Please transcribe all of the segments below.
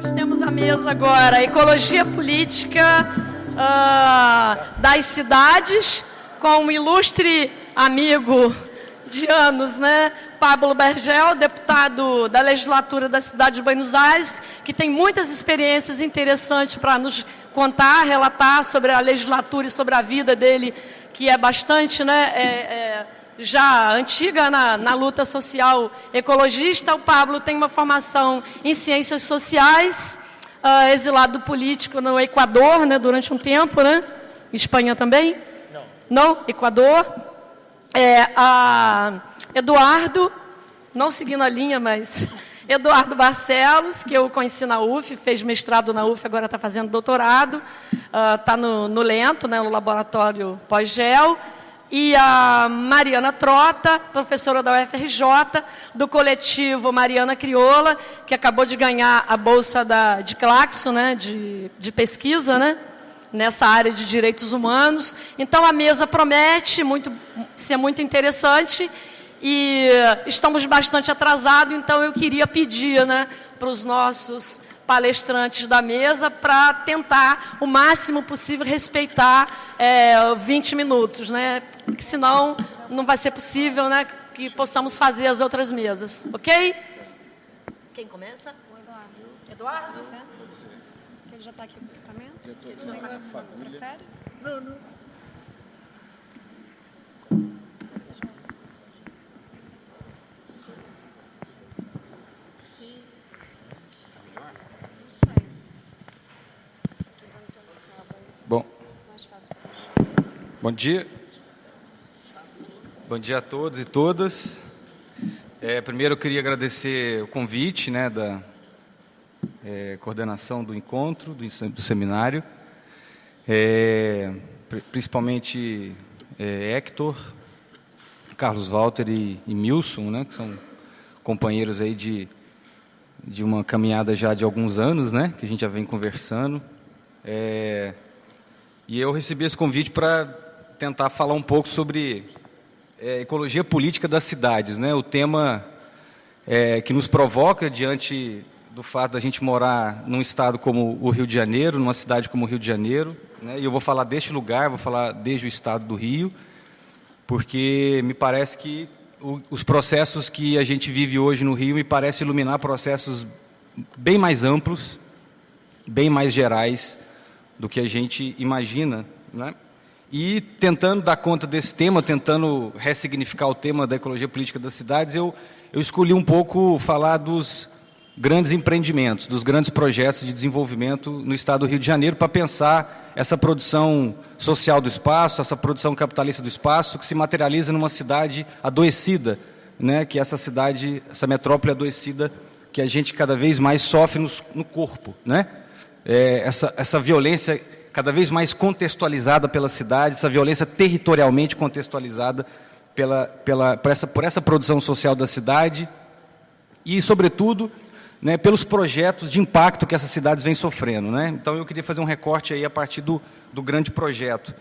Nós temos à mesa agora a ecologia política das cidades, com um ilustre amigo de anos, né? Pablo Bergel, deputado da legislatura da cidade de Buenos Aires, que tem muitas experiências interessantes para nos contar, relatar sobre a legislatura e sobre a vida dele, que é bastante, né, já antiga na luta social ecologista. O Pablo tem uma formação em ciências sociais, exilado político no Equador, né, durante um tempo, né? Espanha também? Não, Equador. Eduardo, não seguindo a linha, mas Eduardo Barcelos, que eu conheci na UF, fez mestrado na UF, agora está fazendo doutorado, está no Lento, né, no laboratório pós-gel, e a Mariana Trota, professora da UFRJ, do coletivo Mariana Crioula, que acabou de ganhar a bolsa de Claxo, né, de pesquisa, né, nessa área de direitos humanos. Então, a mesa promete ser muito interessante e estamos bastante atrasados, então eu queria pedir, né, para os nossos palestrantes da mesa para tentar, o máximo possível, respeitar 20 minutos, né, porque senão não vai ser possível, né, que possamos fazer as outras mesas, ok? Quem começa? O Eduardo. Eduardo? Pode ser? Porque ele já está aqui com o equipamento. Prefere? Não. Bom, bom dia. Bom dia a todos e todas. Primeiro eu queria agradecer o convite, né, da coordenação do encontro, do seminário, principalmente Hector, Carlos Walter e Milson, né, que são companheiros aí de uma caminhada já de alguns anos, né, que a gente já vem conversando. E eu recebi esse convite para tentar falar um pouco sobre ecologia política das cidades, né? O tema que nos provoca diante do fato da gente morar num estado como o Rio de Janeiro, numa cidade como o Rio de Janeiro, né? E eu vou falar deste lugar, vou falar desde o estado do Rio, porque me parece que os processos que a gente vive hoje no Rio me parece iluminar processos bem mais amplos, bem mais gerais do que a gente imagina, né? E tentando dar conta desse tema, tentando ressignificar o tema da ecologia política das cidades, eu escolhi um pouco falar dos grandes empreendimentos, dos grandes projetos de desenvolvimento no estado do Rio de Janeiro, para pensar essa produção social do espaço, essa produção capitalista do espaço, que se materializa numa cidade adoecida, né? Que essa cidade, essa metrópole adoecida, que a gente cada vez mais sofre no corpo, né? Essa violência cada vez mais contextualizada pela cidade, essa violência territorialmente contextualizada por essa produção social da cidade e, sobretudo, né, pelos projetos de impacto que essas cidades vêm sofrendo, né? Então, eu queria fazer um recorte aí a partir do grande projeto,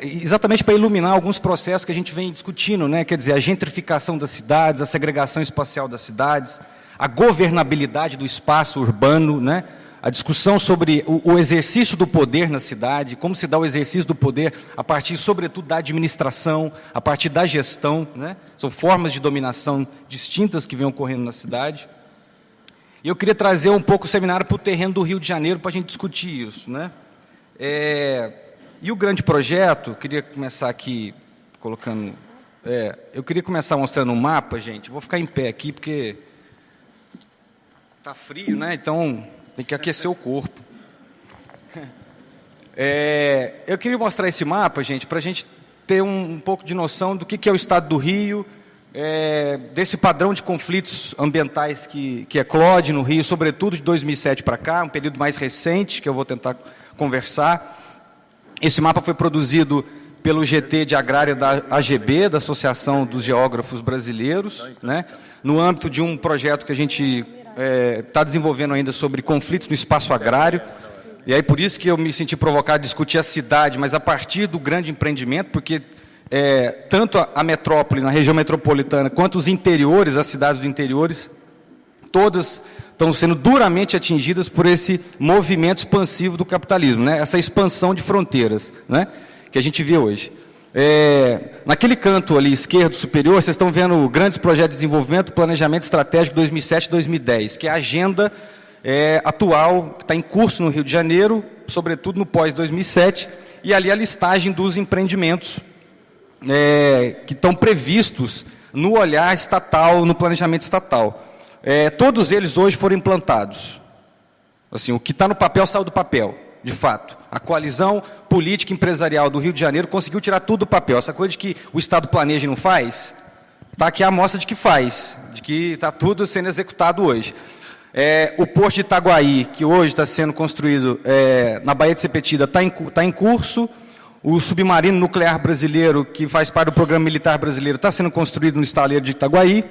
exatamente para iluminar alguns processos que a gente vem discutindo, né? Quer dizer, a gentrificação das cidades, a segregação espacial das cidades, a governabilidade do espaço urbano, né? A discussão sobre o exercício do poder na cidade, como se dá o exercício do poder a partir, sobretudo, da administração, a partir da gestão, né? São formas de dominação distintas que vêm ocorrendo na cidade. E eu queria trazer um pouco o seminário para o terreno do Rio de Janeiro para a gente discutir isso, né? E o grande projeto, queria começar aqui colocando... eu queria começar mostrando um mapa, gente. Vou ficar em pé aqui porque está frio, né? Então... tem que aquecer o corpo. Eu queria mostrar esse mapa, gente, para a gente ter um pouco de noção do que é o estado do Rio, desse padrão de conflitos ambientais que eclode no Rio, sobretudo de 2007 para cá, um período mais recente, que eu vou tentar conversar. Esse mapa foi produzido pelo GT de Agrária da AGB, da Associação dos Geógrafos Brasileiros, né, no âmbito de um projeto que a gente está desenvolvendo ainda sobre conflitos no espaço agrário. E aí por isso que eu me senti provocado a discutir a cidade, mas a partir do grande empreendimento, porque tanto a metrópole, na região metropolitana, quanto os interiores, as cidades do interiores, todas estão sendo duramente atingidas por esse movimento expansivo do capitalismo, né? Essa expansão de fronteiras, né? Que a gente vê hoje. Naquele canto ali esquerdo superior, vocês estão vendo grandes projetos de desenvolvimento, planejamento estratégico 2007-2010, que é a agenda atual, que está em curso no Rio de Janeiro, sobretudo no pós-2007, e ali a listagem dos empreendimentos que estão previstos no olhar estatal, no planejamento estatal. Todos eles hoje foram implantados. Assim, o que está no papel saiu do papel, de fato. A coalizão política empresarial do Rio de Janeiro conseguiu tirar tudo do papel. Essa coisa de que o Estado planeja e não faz, está aqui a amostra de que faz, de que está tudo sendo executado hoje. O Porto de Itaguaí, que hoje está sendo construído na Baía de Sepetida, está em curso. O submarino nuclear brasileiro, que faz parte do programa militar brasileiro, está sendo construído no estaleiro de Itaguaí.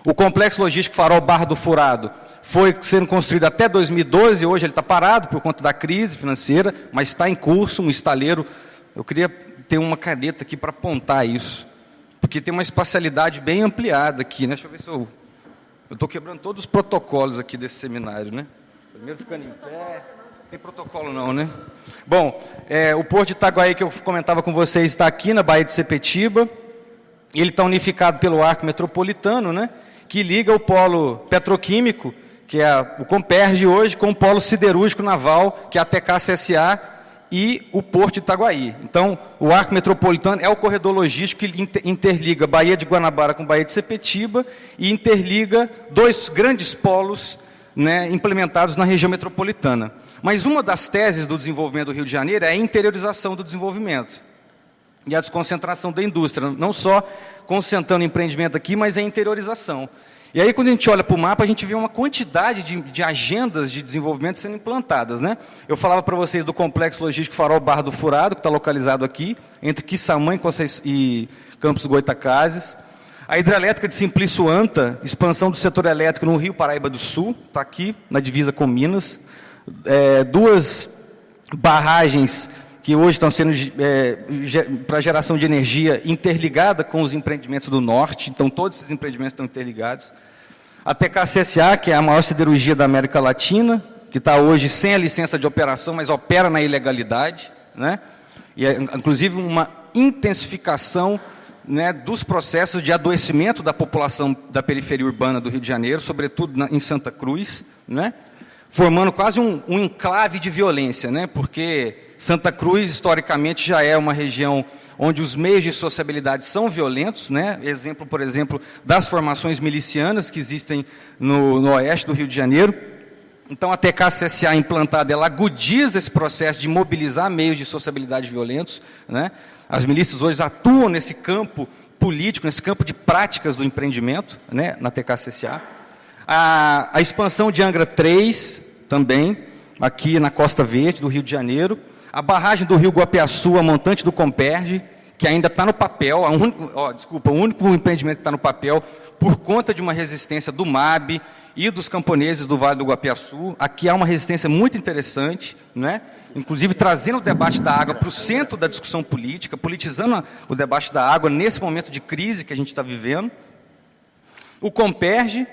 O complexo logístico Farol Barra do Furado foi sendo construído até 2012, hoje ele está parado por conta da crise financeira, mas está em curso, um estaleiro. Eu queria ter uma caneta aqui para apontar isso, porque tem uma espacialidade bem ampliada aqui, né? Deixa eu ver se eu estou quebrando todos os protocolos aqui desse seminário, né? Primeiro ficando em pé. Não tem protocolo não, né? Bom, o Porto de Itaguaí, que eu comentava com vocês, está aqui na Baía de Sepetiba. Ele está unificado pelo arco metropolitano, né? Que liga o polo petroquímico, que é o Comperj hoje, com o polo siderúrgico naval, que é a TK-CSA, e o Porto de Itaguaí. Então, o arco metropolitano é o corredor logístico que interliga Baía de Guanabara com Baía de Sepetiba e interliga dois grandes polos, né, implementados na região metropolitana. Mas uma das teses do desenvolvimento do Rio de Janeiro é a interiorização do desenvolvimento e a desconcentração da indústria, não só concentrando empreendimento aqui, mas a interiorização. E aí, quando a gente olha para o mapa, a gente vê uma quantidade de agendas de desenvolvimento sendo implantadas, né? Eu falava para vocês do complexo logístico Farol Barra do Furado, que está localizado aqui, entre Quissamã e Campos Goytacazes. A hidrelétrica de Simplício Anta, expansão do setor elétrico no Rio Paraíba do Sul, está aqui, na divisa com Minas. Duas barragens que hoje estão sendo para geração de energia interligada com os empreendimentos do norte, então todos esses empreendimentos estão interligados. A TK-CSA, que é a maior siderurgia da América Latina, que está hoje sem a licença de operação, mas opera na ilegalidade, né? E inclusive uma intensificação, né, dos processos de adoecimento da população da periferia urbana do Rio de Janeiro, sobretudo em Santa Cruz, né? Formando quase um enclave de violência, né? Porque Santa Cruz, historicamente, já é uma região onde os meios de sociabilidade são violentos, né? Exemplo, por exemplo, das formações milicianas que existem no oeste do Rio de Janeiro. Então, a TK-CSA implantada, ela agudiza esse processo de mobilizar meios de sociabilidade violentos, né? As milícias hoje atuam nesse campo político, nesse campo de práticas do empreendimento, né? Na TK-CSA. A expansão de Angra 3, também, aqui na Costa Verde, do Rio de Janeiro. A barragem do Rio Guapiaçu, a montante do Comperj, que ainda está no papel, o único empreendimento que está no papel, por conta de uma resistência do MAB e dos camponeses do Vale do Guapiaçu. Aqui há uma resistência muito interessante, né? Inclusive trazendo o debate da água para o centro da discussão política, politizando o debate da água nesse momento de crise que a gente está vivendo. O Comperj,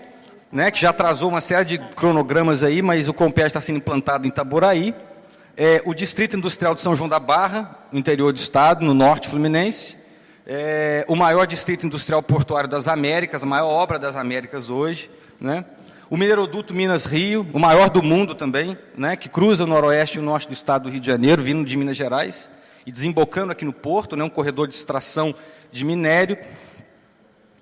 né, que já atrasou uma série de cronogramas aí, mas o Comperj está sendo implantado em Itaboraí. O Distrito Industrial de São João da Barra, no interior do estado, no norte fluminense. O maior distrito industrial portuário das Américas, a maior obra das Américas hoje, né? O Mineroduto Minas-Rio, o maior do mundo também, né, que cruza o noroeste e o norte do estado do Rio de Janeiro, vindo de Minas Gerais, e desembocando aqui no porto, né, um corredor de extração de minério.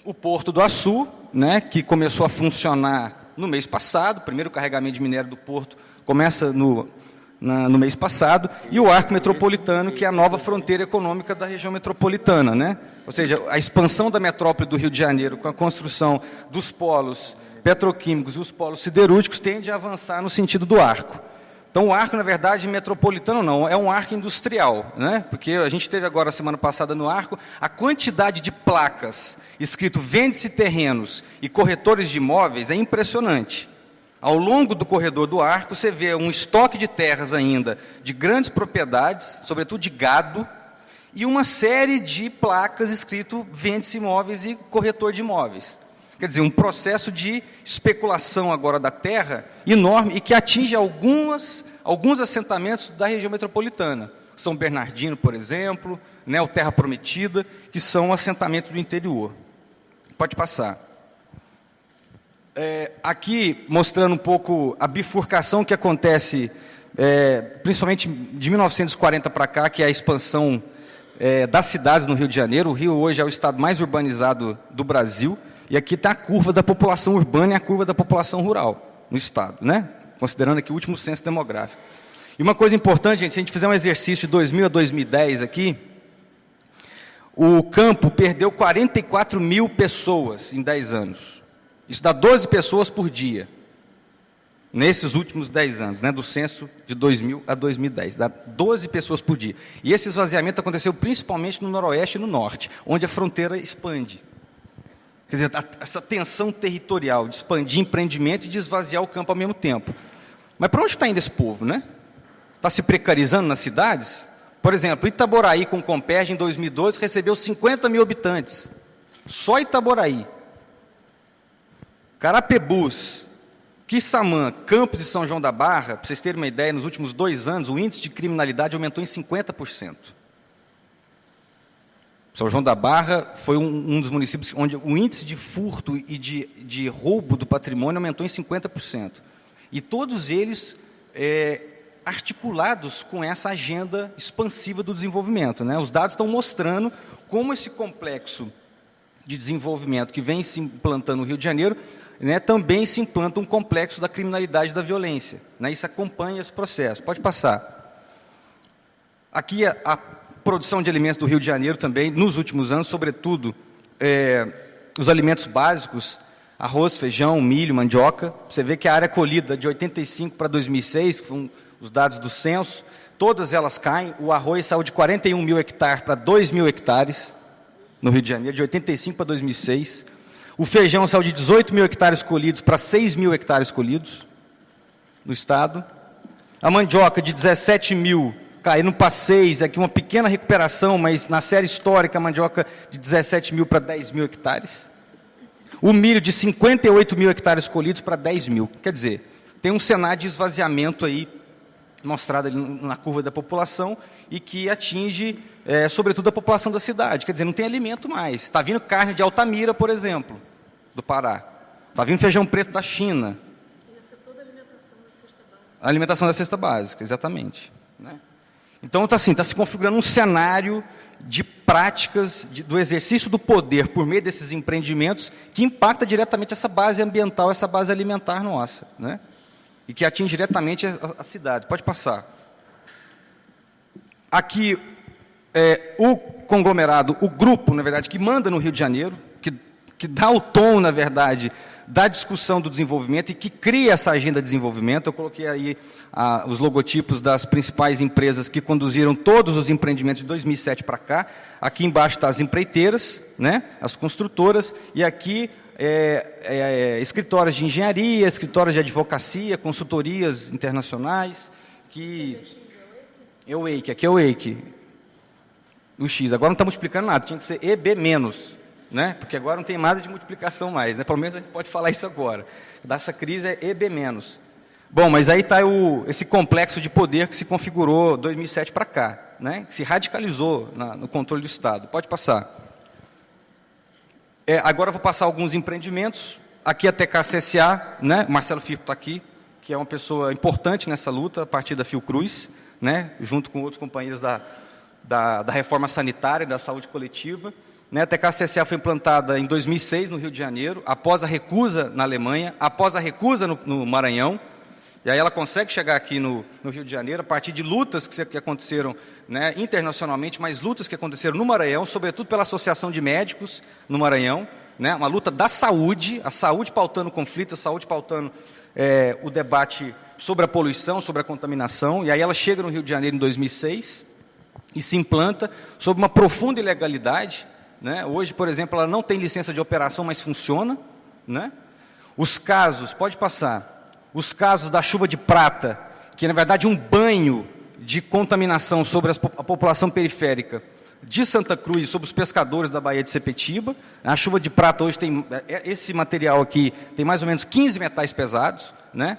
O Porto do Açu, né, que começou a funcionar no mês passado, o primeiro carregamento de minério do porto começa no mês passado, e o Arco Metropolitano, que é a nova fronteira econômica da região metropolitana, né? Ou seja, a expansão da metrópole do Rio de Janeiro, com a construção dos polos petroquímicos e os polos siderúrgicos, tende a avançar no sentido do arco. Então, o arco, na verdade, metropolitano não, é um arco industrial, né? Porque a gente teve agora, semana passada, no arco, a quantidade de placas escrito vende-se terrenos e corretores de imóveis é impressionante. Ao longo do corredor do arco, você vê um estoque de terras ainda, de grandes propriedades, sobretudo de gado, e uma série de placas escrito vende-se imóveis e corretor de imóveis. Quer dizer, um processo de especulação agora da terra enorme e que atinge alguns assentamentos da região metropolitana. São Bernardino, por exemplo, né, o Terra Prometida, que são assentamentos do interior. Pode passar. Aqui, mostrando um pouco a bifurcação que acontece, principalmente de 1940 para cá, que é a expansão das cidades no Rio de Janeiro. O Rio hoje é o estado mais urbanizado do Brasil, e aqui está a curva da população urbana e a curva da população rural no estado, né? Considerando aqui o último censo demográfico. E uma coisa importante, gente, se a gente fizer um exercício de 2000 a 2010 aqui, o campo perdeu 44 mil pessoas em 10 anos. Isso dá 12 pessoas por dia, nesses últimos 10 anos, né, do censo de 2000 a 2010. Dá 12 pessoas por dia. E esse esvaziamento aconteceu principalmente no noroeste e no norte, onde a fronteira expande. Quer dizer, essa tensão territorial de expandir empreendimento e de esvaziar o campo ao mesmo tempo. Mas para onde está indo esse povo, né? Está se precarizando nas cidades? Por exemplo, Itaboraí, com Comperj, em 2012, recebeu 50 mil habitantes. Só Itaboraí. Carapebus, Quissamã, Campos e São João da Barra, para vocês terem uma ideia, nos últimos 2 anos, o índice de criminalidade aumentou em 50%. São João da Barra foi um dos municípios onde o índice de furto e de roubo do patrimônio aumentou em 50%. E todos eles articulados com essa agenda expansiva do desenvolvimento, né? Os dados estão mostrando como esse complexo de desenvolvimento que vem se implantando no Rio de Janeiro, né, também se implanta um complexo da criminalidade e da violência, né? Isso acompanha esse processo. Pode passar. Aqui a produção de alimentos do Rio de Janeiro também, nos últimos anos, sobretudo, os alimentos básicos, arroz, feijão, milho, mandioca. Você vê que a área colhida de 85 para 2006, que foram os dados do censo, todas elas caem. O arroz saiu de 41 mil hectares para 2 mil hectares no Rio de Janeiro, de 85 para 2006. O feijão saiu de 18 mil hectares colhidos para 6 mil hectares colhidos no estado. A mandioca de 17 mil caindo para 6, aqui uma pequena recuperação, mas na série histórica a mandioca de 17 mil para 10 mil hectares. O milho de 58 mil hectares colhidos para 10 mil. Quer dizer, tem um cenário de esvaziamento aí, mostrado ali na curva da população, e que atinge, sobretudo, a população da cidade. Quer dizer, não tem alimento mais. Está vindo carne de Altamira, por exemplo, do Pará. Está vindo feijão preto da China. Isso é toda a alimentação da cesta básica. A alimentação da cesta básica, exatamente. Né? Então, está se configurando um cenário de práticas do exercício do poder por meio desses empreendimentos que impacta diretamente essa base ambiental, essa base alimentar nossa, né? E que atinge diretamente a cidade. Pode passar. Aqui, o conglomerado, o grupo, na verdade, que manda no Rio de Janeiro, que dá o tom, na verdade, da discussão do desenvolvimento e que cria essa agenda de desenvolvimento. Eu coloquei aí os logotipos das principais empresas que conduziram todos os empreendimentos de 2007 para cá. Aqui embaixo está as empreiteiras, né, as construtoras, e aqui escritórios de engenharia, escritórios de advocacia, consultorias internacionais, que... É o EIC, aqui é o EIC. O X, agora não está multiplicando nada, tinha que ser EB-, né? Porque agora não tem nada de multiplicação mais, né? Pelo menos a gente pode falar isso agora. Dessa crise é EB-. Bom, mas aí está esse complexo de poder que se configurou 2007 para cá, né? Que se radicalizou no controle do Estado. Pode passar. Agora eu vou passar alguns empreendimentos. Aqui a TKCSA, né? Marcelo Firpo está aqui, que é uma pessoa importante nessa luta, a partir da Fiocruz, né? Junto com outros companheiros da reforma sanitária e da saúde coletiva. A TKCSA foi implantada em 2006 no Rio de Janeiro, após a recusa na Alemanha, após a recusa no Maranhão, e aí ela consegue chegar aqui no Rio de Janeiro, a partir de lutas que aconteceram, né, internacionalmente, mas lutas que aconteceram no Maranhão, sobretudo pela Associação de Médicos no Maranhão, né, uma luta da saúde, a saúde pautando o conflito, a saúde pautando o debate sobre a poluição, sobre a contaminação, e aí ela chega no Rio de Janeiro em 2006 e se implanta sob uma profunda ilegalidade, né? Hoje, por exemplo, ela não tem licença de operação, mas funciona, né? Os casos, pode passar, os casos da chuva de prata, que na verdade é um banho de contaminação sobre a população periférica, de Santa Cruz sobre os pescadores da Baía de Sepetiba. A chuva de prata hoje tem, esse material aqui tem mais ou menos 15 metais pesados, né?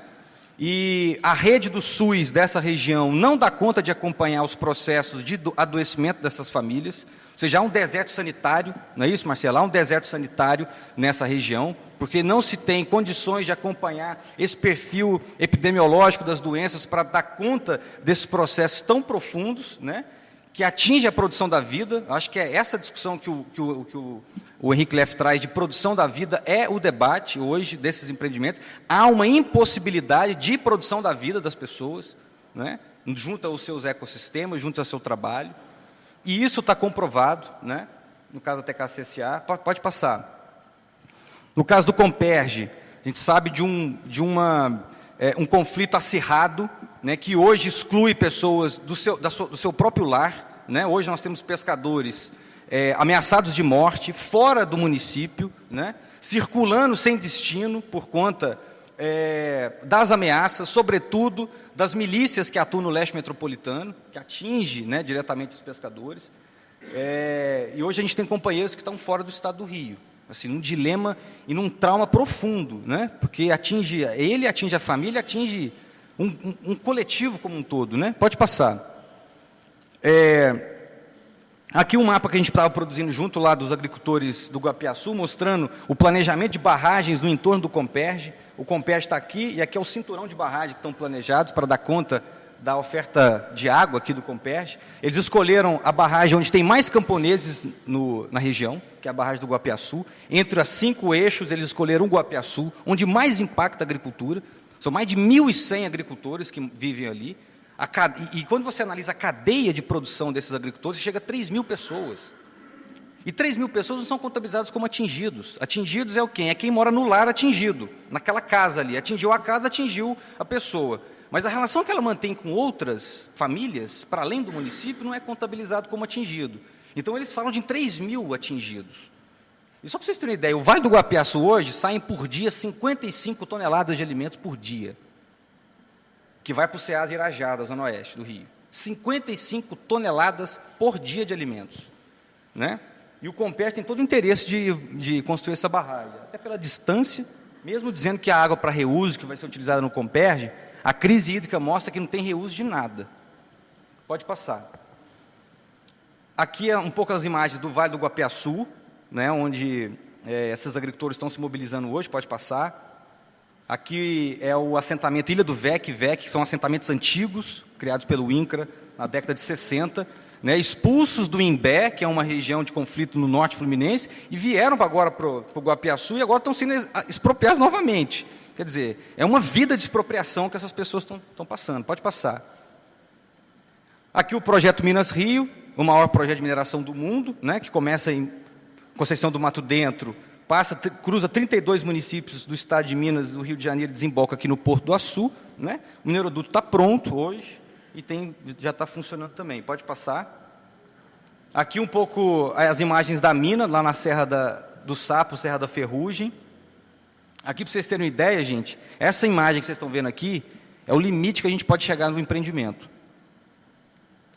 E a rede do SUS dessa região não dá conta de acompanhar os processos de adoecimento dessas famílias. Ou seja, há um deserto sanitário, não é isso, Marcelo? Há um deserto sanitário nessa região, porque não se tem condições de acompanhar esse perfil epidemiológico das doenças para dar conta desses processos tão profundos, né, que atinge a produção da vida. Acho que é essa discussão que o Henrique Leff traz de produção da vida, é o debate hoje desses empreendimentos. Há uma impossibilidade de produção da vida das pessoas, né, junto aos seus ecossistemas, junto ao seu trabalho. E isso está comprovado, né? No caso da TKCSA, pode passar. No caso do Comperj, a gente sabe de um conflito acirrado, né, que hoje exclui pessoas do seu próprio lar, né? Hoje nós temos pescadores ameaçados de morte, fora do município, né, circulando sem destino por conta das ameaças, sobretudo das milícias que atuam no leste metropolitano, que atinge, né, diretamente os pescadores. E hoje a gente tem companheiros que estão fora do estado do Rio, assim, num dilema e num trauma profundo, né, porque atinge ele, atinge a família, atinge um coletivo como um todo, né? Pode passar. Aqui um mapa que a gente estava produzindo junto lá dos agricultores do Guapiaçu, mostrando o planejamento de barragens no entorno do Comperj. O Comperj está aqui, e aqui é o cinturão de barragem que estão planejados para dar conta da oferta de água aqui do Comperj. Eles escolheram a barragem onde tem mais camponeses na região, que é a barragem do Guapiaçu. Entre as 5 eixos, eles escolheram o Guapiaçu, onde mais impacta a agricultura. São mais de 1.100 agricultores que vivem ali. E quando você analisa a cadeia de produção desses agricultores, chega a 3.000 pessoas. E 3.000 pessoas não são contabilizadas como atingidos. Atingidos é o quem? É quem mora no lar atingido, naquela casa ali. Atingiu a casa, atingiu a pessoa. Mas a relação que ela mantém com outras famílias, para além do município, não é contabilizado como atingido. Então, eles falam de 3.000 atingidos. E só para vocês terem uma ideia, o Vale do Guapiaçu hoje saem por dia 55 toneladas de alimentos por dia, que vai para o Ceasa Irajá, da Zona Oeste do Rio. 55 toneladas por dia de alimentos, né? E o Comperj tem todo o interesse de construir essa barragem, até pela distância, mesmo dizendo que a água para reuso, que vai ser utilizada no Comperj, a crise hídrica mostra que não tem reuso de nada. Pode passar. Aqui é um pouco as imagens do Vale do Guapiaçu, né, onde esses agricultores estão se mobilizando hoje, pode passar. Aqui é o assentamento Ilha do VEC, que são assentamentos antigos, criados pelo INCRA na década de 60, né, expulsos do Imbé, que é uma região de conflito no norte fluminense, e vieram agora para o Guapiaçu e agora estão sendo expropriados novamente. Quer dizer, é uma vida de expropriação que essas pessoas estão passando. Pode passar. Aqui o projeto Minas Rio, o maior projeto de mineração do mundo, né, que começa em Conceição do Mato Dentro, cruza 32 municípios do estado de Minas, do Rio de Janeiro, e desemboca aqui no Porto do Açu, né? O mineroduto está pronto hoje e já está funcionando também. Pode passar. Aqui um pouco as imagens da mina, lá na Serra do Sapo, Serra da Ferrugem. Aqui, para vocês terem uma ideia, gente, essa imagem que vocês estão vendo aqui é o limite que a gente pode chegar no empreendimento.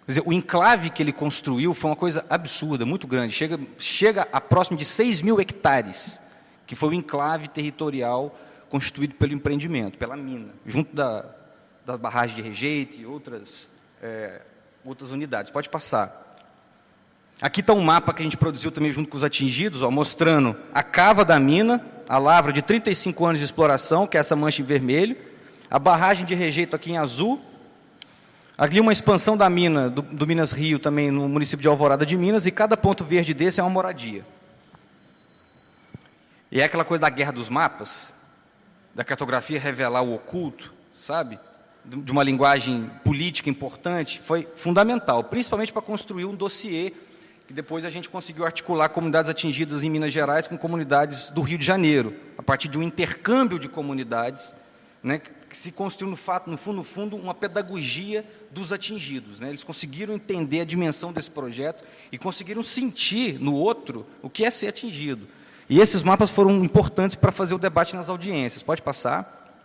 Quer dizer, o enclave que ele construiu foi uma coisa absurda, muito grande. Chega a próximo de 6.000 hectares, que foi o enclave territorial constituído pelo empreendimento, pela mina, junto da barragem de rejeito e outras unidades. Pode passar. Aqui está um mapa que a gente produziu também junto com os atingidos, mostrando a cava da mina, a lavra de 35 anos de exploração, que é essa mancha em vermelho, a barragem de rejeito aqui em azul. Ali uma expansão da mina, do Minas Rio, também no município de Alvorada de Minas, e cada ponto verde desse é uma moradia. E é aquela coisa da guerra dos mapas, da cartografia revelar o oculto, sabe? De uma linguagem política importante, foi fundamental, principalmente para construir um dossiê, que depois a gente conseguiu articular comunidades atingidas em Minas Gerais com comunidades do Rio de Janeiro, a partir de um intercâmbio de comunidades, né, que se construiu, no fundo, uma pedagogia dos atingidos, né? Eles conseguiram entender a dimensão desse projeto e conseguiram sentir no outro o que é ser atingido. E esses mapas foram importantes para fazer o debate nas audiências. Pode passar.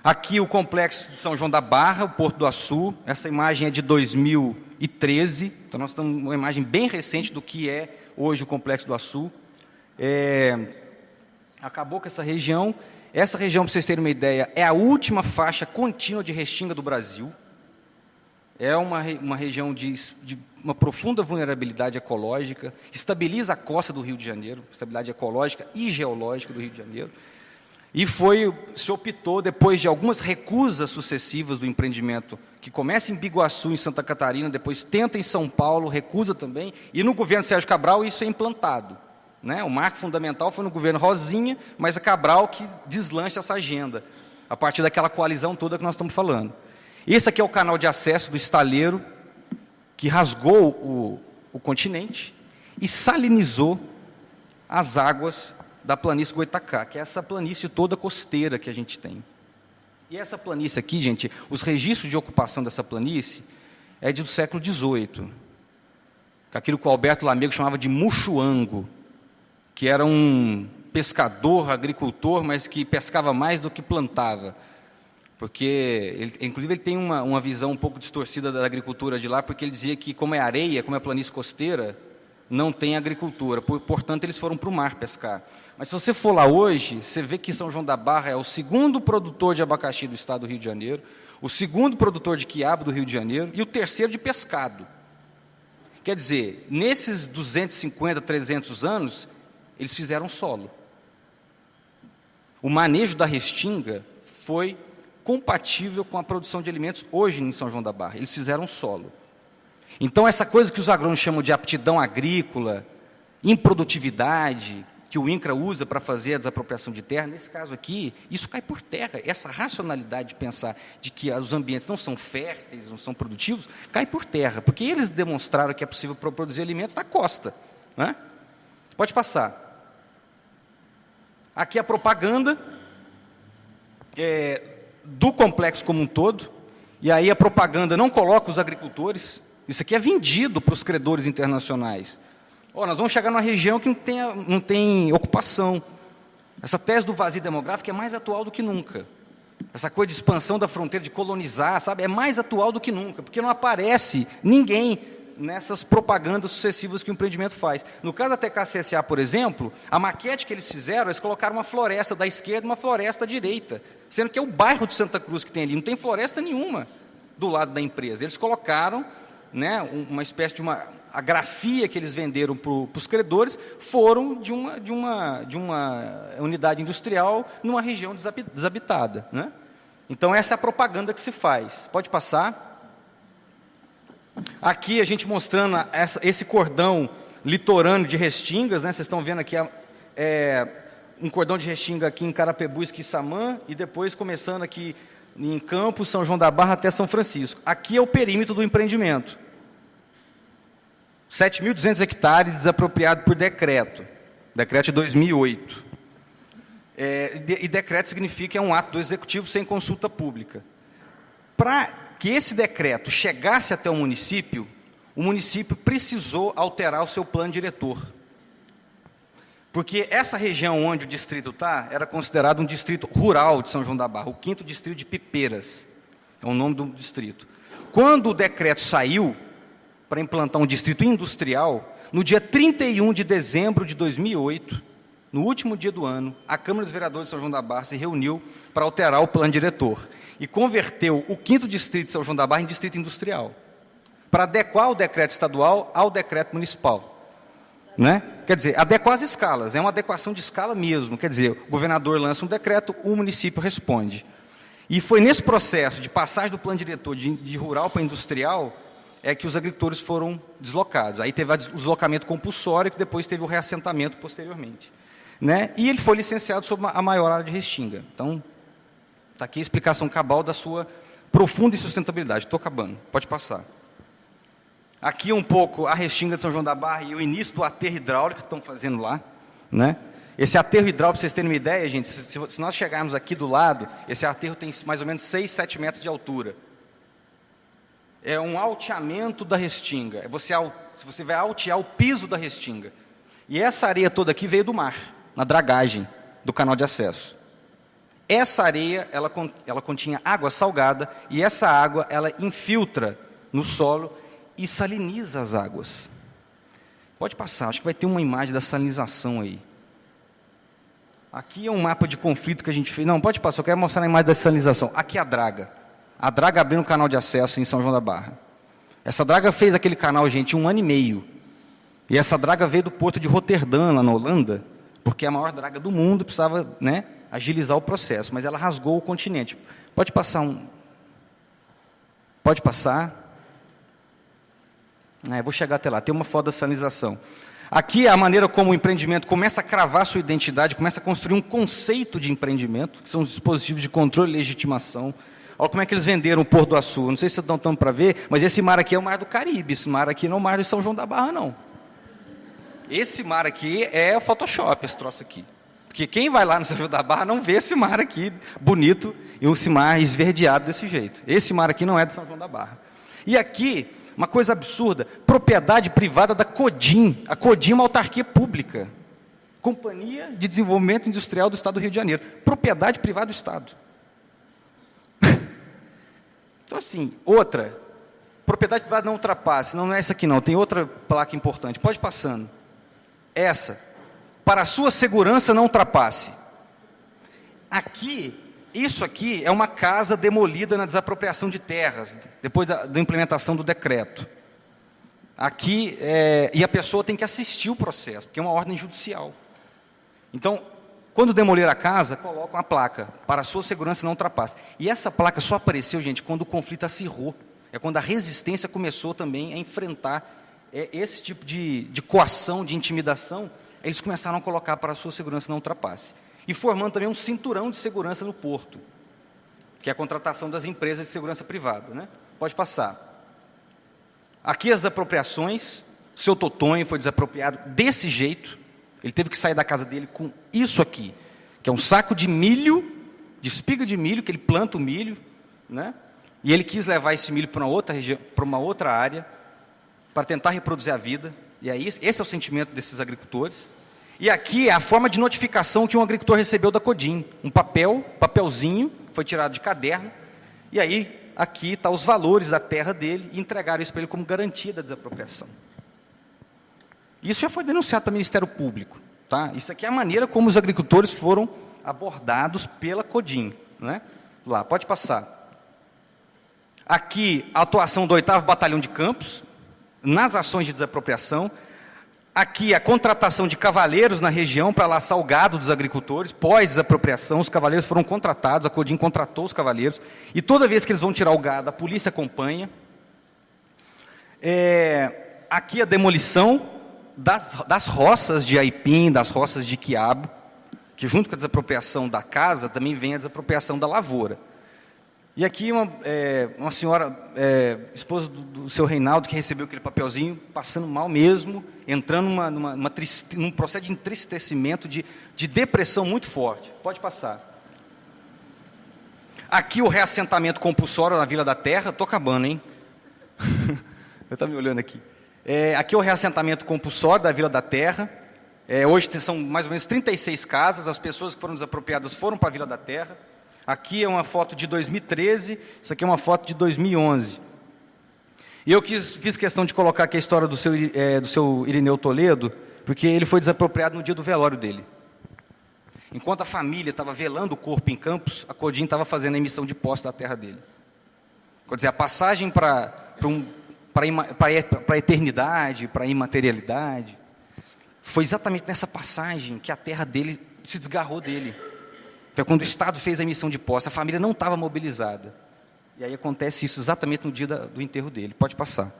Aqui o complexo de São João da Barra, o Porto do Açu. Essa imagem é de 2009, 1913. Então, nós estamos uma imagem bem recente do que é hoje o Complexo do Açu. Acabou com essa região. Essa região, para vocês terem uma ideia, é a última faixa contínua de restinga do Brasil. É uma região de uma profunda vulnerabilidade ecológica, estabiliza a costa do Rio de Janeiro, estabilidade ecológica e geológica do Rio de Janeiro. E se optou, depois de algumas recusas sucessivas do empreendimento, que começa em Biguaçu, em Santa Catarina, depois tenta em São Paulo, recusa também, e no governo Sérgio Cabral isso é implantado. O marco fundamental foi no governo Rosinha, mas é Cabral que deslancha essa agenda, a partir daquela coalizão toda que nós estamos falando. Esse aqui é o canal de acesso do estaleiro, que rasgou o continente e salinizou as águas da planície Goitacá, que é essa planície toda costeira que a gente tem. E essa planície aqui, gente, os registros de ocupação dessa planície é do século XVIII, aquilo que o Alberto Lamego chamava de muxuango, que era um pescador, agricultor, mas que pescava mais do que plantava. Porque, inclusive, ele tem uma visão um pouco distorcida da agricultura de lá, porque ele dizia que, como é areia, como é planície costeira, não tem agricultura, portanto, eles foram para o mar pescar. Mas se você for lá hoje, você vê que São João da Barra é o segundo produtor de abacaxi do estado do Rio de Janeiro, o segundo produtor de quiabo do Rio de Janeiro e o terceiro de pescado. Quer dizer, nesses 250, 300 anos, eles fizeram solo. O manejo da restinga foi compatível com a produção de alimentos hoje em São João da Barra. Eles fizeram solo. Então, essa coisa que os agrônomos chamam de aptidão agrícola, improdutividade, que o INCRA usa para fazer a desapropriação de terra, nesse caso aqui, isso cai por terra. Essa racionalidade de pensar de que os ambientes não são férteis, não são produtivos, cai por terra, porque eles demonstraram que é possível produzir alimentos na costa. Pode passar. Aqui a propaganda do complexo como um todo, e aí a propaganda não coloca os agricultores, isso aqui é vendido para os credores internacionais. Nós vamos chegar numa região que não tem ocupação. Essa tese do vazio demográfico é mais atual do que nunca. Essa coisa de expansão da fronteira, de colonizar, é mais atual do que nunca, porque não aparece ninguém nessas propagandas sucessivas que o empreendimento faz. No caso da TKCSA, por exemplo, a maquete que eles fizeram, eles colocaram uma floresta da esquerda e uma floresta da direita, sendo que é o bairro de Santa Cruz que tem ali, não tem floresta nenhuma do lado da empresa. Eles colocaram uma espécie de a grafia que eles venderam para os credores foram de uma unidade industrial numa região desabitada. Então, essa é a propaganda que se faz. Pode passar. Aqui a gente mostrando esse cordão litorâneo de restingas, vocês estão vendo aqui um cordão de restinga aqui em Carapebus, Quissamã, e depois começando aqui em Campos, São João da Barra até São Francisco. Aqui é o perímetro do empreendimento. 7.200 hectares desapropriado por decreto de 2008. E decreto significa um ato do executivo sem consulta pública. Para que esse decreto chegasse até o município precisou alterar o seu plano diretor. Porque essa região onde o distrito está, era considerado um distrito rural de São João da Barra, o 5º distrito de Pipeiras, é o nome do distrito. Quando o decreto saiu para implantar um distrito industrial, no dia 31 de dezembro de 2008, no último dia do ano, a Câmara dos Vereadores de São João da Barra se reuniu para alterar o plano diretor e converteu o 5º distrito de São João da Barra em distrito industrial, para adequar o decreto estadual ao decreto municipal. Quer dizer, adequar as escalas, é uma adequação de escala mesmo. Quer dizer, o governador lança um decreto, o município responde. E foi nesse processo de passagem do plano diretor de rural para industrial que os agricultores foram deslocados. Aí teve o deslocamento compulsório, que depois teve o reassentamento posteriormente. E ele foi licenciado sob a maior área de restinga. Então, está aqui a explicação cabal da sua profunda insustentabilidade. Estou acabando, pode passar. Aqui um pouco a restinga de São João da Barra e o início do aterro hidráulico que estão fazendo lá. Esse aterro hidráulico, para vocês terem uma ideia, gente, se nós chegarmos aqui do lado, esse aterro tem mais ou menos 6, 7 metros de altura. É um alteamento da restinga. Você vai altear o piso da restinga. E essa areia toda aqui veio do mar, na dragagem do canal de acesso. Essa areia, ela continha água salgada, e essa água, ela infiltra no solo e saliniza as águas. Pode passar, acho que vai ter uma imagem da salinização aí. Aqui é um mapa de conflito que a gente fez. Não, pode passar, eu quero mostrar a imagem da salinização. Aqui é a draga. A draga abrindo um canal de acesso em São João da Barra. Essa draga fez aquele canal, gente, 1 ano e meio. E essa draga veio do porto de Roterdã, lá na Holanda, porque é a maior draga do mundo, precisava, né, agilizar o processo, mas ela rasgou o continente. Pode passar um... Pode passar. Vou chegar até lá, tem uma foto da salinização. Aqui é a maneira como o empreendimento começa a cravar sua identidade, começa a construir um conceito de empreendimento, que são os dispositivos de controle e legitimação. Olha como é que eles venderam o Porto do Açu. Não sei se vocês estão dando para ver, mas esse mar aqui é o mar do Caribe. Esse mar aqui não é o mar de São João da Barra, não. Esse mar aqui é Photoshop, esse troço aqui. Porque quem vai lá no São João da Barra não vê esse mar aqui bonito e esse mar esverdeado desse jeito. Esse mar aqui não é de São João da Barra. E aqui, uma coisa absurda, propriedade privada da Codim. A Codim é uma autarquia pública. Companhia de Desenvolvimento Industrial do Estado do Rio de Janeiro. Propriedade privada do Estado. Então, assim, outra. Propriedade privada não ultrapasse. Não é essa aqui não, tem outra placa importante. Pode ir passando. Essa. Para a sua segurança não ultrapasse. Aqui, isso aqui é uma casa demolida na desapropriação de terras, depois da implementação do decreto. Aqui, e a pessoa tem que assistir o processo, porque é uma ordem judicial. Então, quando demolir a casa, coloca uma placa, para a sua segurança não ultrapasse. E essa placa só apareceu, gente, quando o conflito acirrou. É quando a resistência começou também a enfrentar esse tipo de coação, de intimidação. Eles começaram a colocar para a sua segurança não ultrapasse. E formando também um cinturão de segurança no porto, que é a contratação das empresas de segurança privada, né? Pode passar. Aqui as desapropriações, seu Totonho foi desapropriado desse jeito, ele teve que sair da casa dele com isso aqui, que é um saco de milho, de espiga de milho, que ele planta o milho, né? E ele quis levar esse milho para uma outra região, para uma outra área, para tentar reproduzir a vida. E aí, esse é o sentimento desses agricultores. E aqui é a forma de notificação que um agricultor recebeu da Codim. Um papelzinho, foi tirado de caderno, e aí, aqui está os valores da terra dele, e entregaram isso para ele como garantia da desapropriação. Isso já foi denunciado para o Ministério Público. Tá? Isso aqui é a maneira como os agricultores foram abordados pela Codim. Né? Lá, pode passar. Aqui, a atuação do 8º Batalhão de Campos, nas ações de desapropriação. Aqui, a contratação de cavaleiros na região para laçar o gado dos agricultores. Pós-desapropriação, os cavaleiros foram contratados, a Codim contratou os cavaleiros. E toda vez que eles vão tirar o gado, a polícia acompanha. Aqui, a demolição das roças de aipim, das roças de quiabo, que junto com a desapropriação da casa, também vem a desapropriação da lavoura. E aqui uma senhora, esposa do seu Reinaldo, que recebeu aquele papelzinho, passando mal mesmo, entrando num processo de entristecimento, de depressão muito forte. Pode passar. Aqui o reassentamento compulsório na Vila da Terra. Estou acabando, hein? Eu estava me olhando aqui. Aqui é o reassentamento compulsório da Vila da Terra. Hoje são mais ou menos 36 casas, as pessoas que foram desapropriadas foram para a Vila da Terra. Aqui é uma foto de 2013, isso aqui é uma foto de 2011. E eu fiz questão de colocar aqui a história do seu Irineu Toledo, porque ele foi desapropriado no dia do velório dele. Enquanto a família estava velando o corpo em Campos, a Codim estava fazendo a emissão de posse da terra dele. Quer dizer, a passagem para a eternidade, para a imaterialidade, foi exatamente nessa passagem que a terra dele se desgarrou dele. Foi quando o Estado fez a emissão de posse, a família não estava mobilizada. E aí acontece isso exatamente no dia do enterro dele. Pode passar.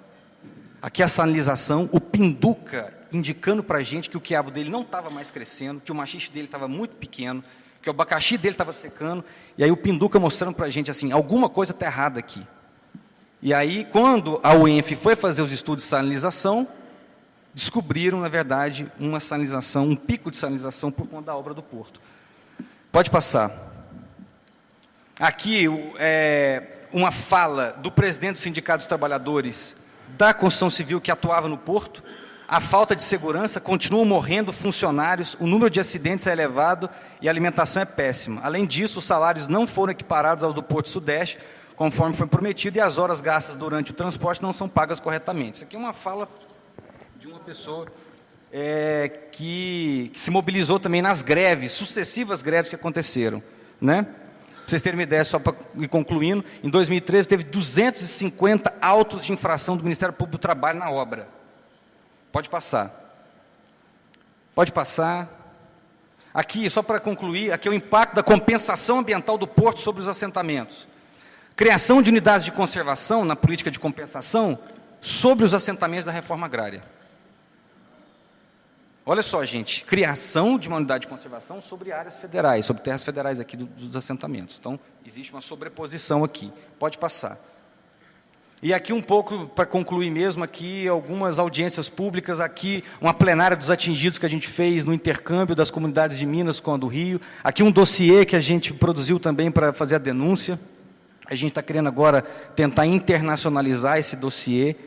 Aqui a sinalização, o Pinduca indicando para a gente que o quiabo dele não estava mais crescendo, que o maxixe dele estava muito pequeno, que o abacaxi dele estava secando. E aí o Pinduca mostrando para a gente assim, alguma coisa está errada aqui. E aí, quando a UENF foi fazer os estudos de salinização, descobriram, na verdade, uma salinização, um pico de salinização por conta da obra do porto. Pode passar. Aqui, uma fala do presidente do Sindicato dos Trabalhadores da Construção Civil que atuava no porto. A falta de segurança, continuam morrendo funcionários, o número de acidentes é elevado e a alimentação é péssima. Além disso, os salários não foram equiparados aos do Porto Sudeste, conforme foi prometido, e as horas gastas durante o transporte não são pagas corretamente. Isso aqui é uma fala de uma pessoa que se mobilizou também nas greves, sucessivas greves que aconteceram, né? Para vocês terem uma ideia, só para ir concluindo, em 2013 teve 250 autos de infração do Ministério Público do Trabalho na obra. Pode passar. Pode passar. Aqui, só para concluir, aqui é o impacto da compensação ambiental do porto sobre os assentamentos. Criação de unidades de conservação na política de compensação sobre os assentamentos da reforma agrária. Olha só, gente, criação de uma unidade de conservação sobre áreas federais, sobre terras federais aqui dos assentamentos. Então, existe uma sobreposição aqui. Pode passar. E aqui um pouco, para concluir mesmo, aqui algumas audiências públicas, aqui uma plenária dos atingidos que a gente fez no intercâmbio das comunidades de Minas com a do Rio. Aqui um dossiê que a gente produziu também para fazer a denúncia. A gente está querendo agora tentar internacionalizar esse dossiê,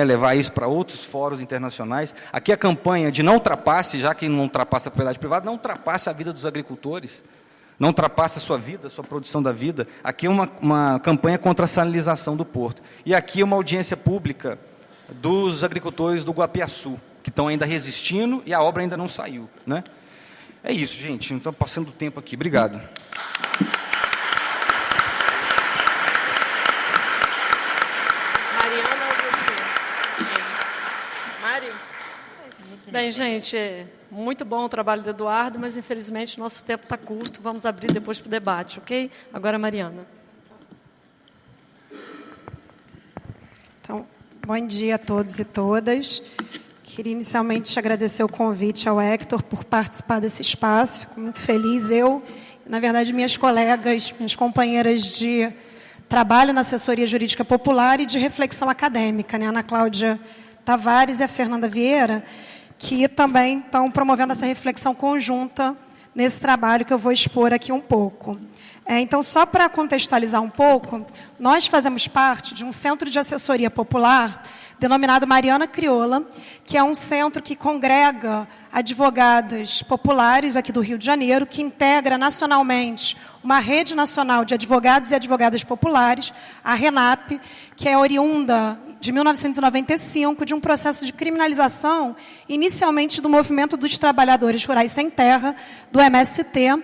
levar isso para outros fóruns internacionais. Aqui a campanha de não ultrapasse, já que não ultrapassa a propriedade privada, não ultrapasse a vida dos agricultores, não ultrapasse a sua vida, a sua produção da vida. Aqui é uma campanha contra a salinização do porto. E aqui é uma audiência pública dos agricultores do Guapiaçu, que estão ainda resistindo e a obra ainda não saiu, né? É isso, gente. Então, passando o tempo aqui. Obrigado. Bem, gente, muito bom o trabalho do Eduardo, mas infelizmente nosso tempo está curto. Vamos abrir depois para o debate, ok? Agora, Mariana. Então, bom dia a todos e todas. Queria inicialmente agradecer o convite ao Hector por participar desse espaço. Fico muito feliz. Eu, na verdade, minhas colegas, minhas companheiras de trabalho na assessoria jurídica popular e de reflexão acadêmica, né? A Ana Cláudia Tavares e a Fernanda Vieira, que também estão promovendo essa reflexão conjunta nesse trabalho que eu vou expor aqui um pouco. Então, só para contextualizar um pouco, nós fazemos parte de um centro de assessoria popular denominado Mariana Crioula, que é um centro que congrega advogadas populares aqui do Rio de Janeiro, que integra nacionalmente uma rede nacional de advogados e advogadas populares, a RENAP, que é oriunda de 1995, de um processo de criminalização, inicialmente do Movimento dos Trabalhadores Rurais Sem Terra, do MST,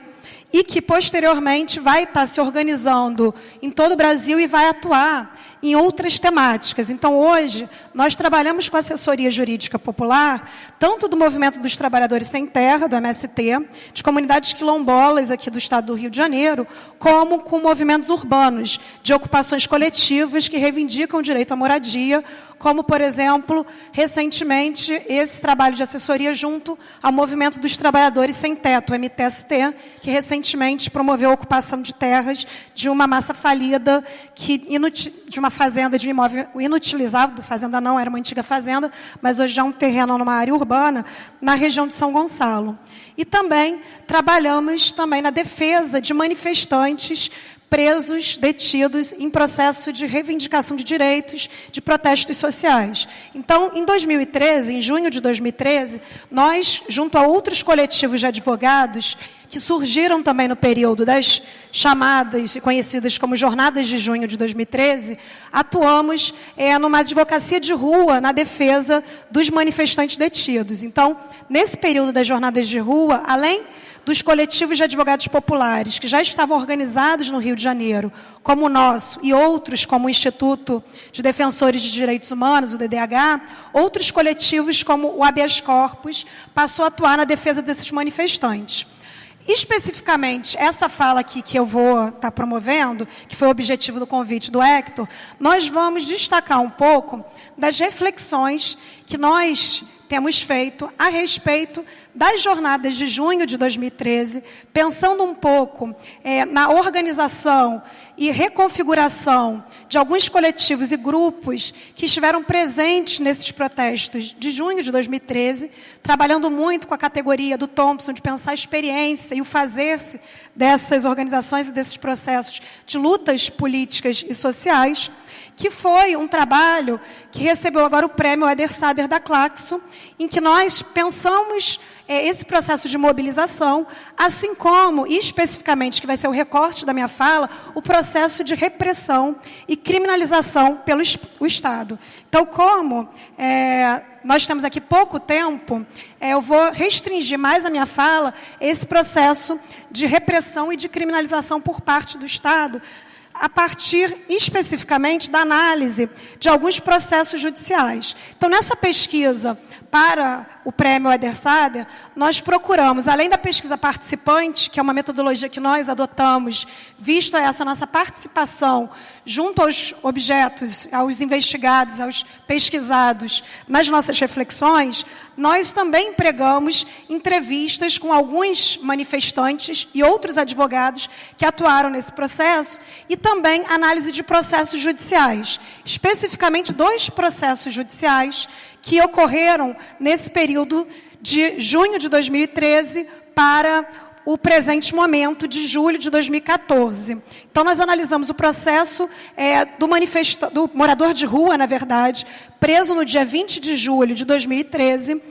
e que, posteriormente, vai estar se organizando em todo o Brasil e vai atuar em outras temáticas. Então, hoje, nós trabalhamos com assessoria jurídica popular, tanto do Movimento dos Trabalhadores Sem Terra, do MST, de comunidades quilombolas aqui do estado do Rio de Janeiro, como com movimentos urbanos, de ocupações coletivas que reivindicam o direito à moradia, como, por exemplo, recentemente, esse trabalho de assessoria junto ao Movimento dos Trabalhadores Sem Teto, o MTST, que recentemente promoveu a ocupação de terras de uma massa falida, de uma fazenda, de um imóvel inutilizável, fazenda não, era uma antiga fazenda, mas hoje já é um terreno numa área urbana, na região de São Gonçalo. E também trabalhamos também na defesa de manifestantes presos, detidos, em processo de reivindicação de direitos, de protestos sociais. Então, em 2013, em junho de 2013, nós, junto a outros coletivos de advogados, que surgiram também no período das chamadas e conhecidas como Jornadas de Junho de 2013, atuamos numa advocacia de rua na defesa dos manifestantes detidos. Então, nesse período das Jornadas de Rua, além dos coletivos de advogados populares que já estavam organizados no Rio de Janeiro, como o nosso e outros, como o Instituto de Defensores de Direitos Humanos, o DDH, outros coletivos como o Habeas Corpus, passou a atuar na defesa desses manifestantes. Especificamente, essa fala aqui que eu vou estar promovendo, que foi o objetivo do convite do Hector, nós vamos destacar um pouco das reflexões que nós temos feito a respeito das jornadas de junho de 2013, pensando um pouco na organização e reconfiguração de alguns coletivos e grupos que estiveram presentes nesses protestos de junho de 2013, trabalhando muito com a categoria do Thompson de pensar a experiência e o fazer-se dessas organizações e desses processos de lutas políticas e sociais, que foi um trabalho que recebeu agora o prêmio Eder Sader da Claxo, em que nós pensamos esse processo de mobilização, assim como, e especificamente, que vai ser o recorte da minha fala, o processo de repressão e criminalização pelo Estado. Então, como nós temos aqui pouco tempo, eu vou restringir mais a minha fala a esse processo de repressão e de criminalização por parte do Estado, a partir, especificamente, da análise de alguns processos judiciais. Então, nessa pesquisa para o Prêmio Éder Sader, nós procuramos, além da pesquisa participante, que é uma metodologia que nós adotamos, visto essa nossa participação junto aos objetos, aos investigados, aos pesquisados, nas nossas reflexões, nós também empregamos entrevistas com alguns manifestantes e outros advogados que atuaram nesse processo e também análise de processos judiciais, especificamente 2 processos judiciais que ocorreram nesse período de junho de 2013 para o presente momento de julho de 2014. Então, nós analisamos o processo do morador de rua, na verdade, preso no dia 20 de julho de 2013,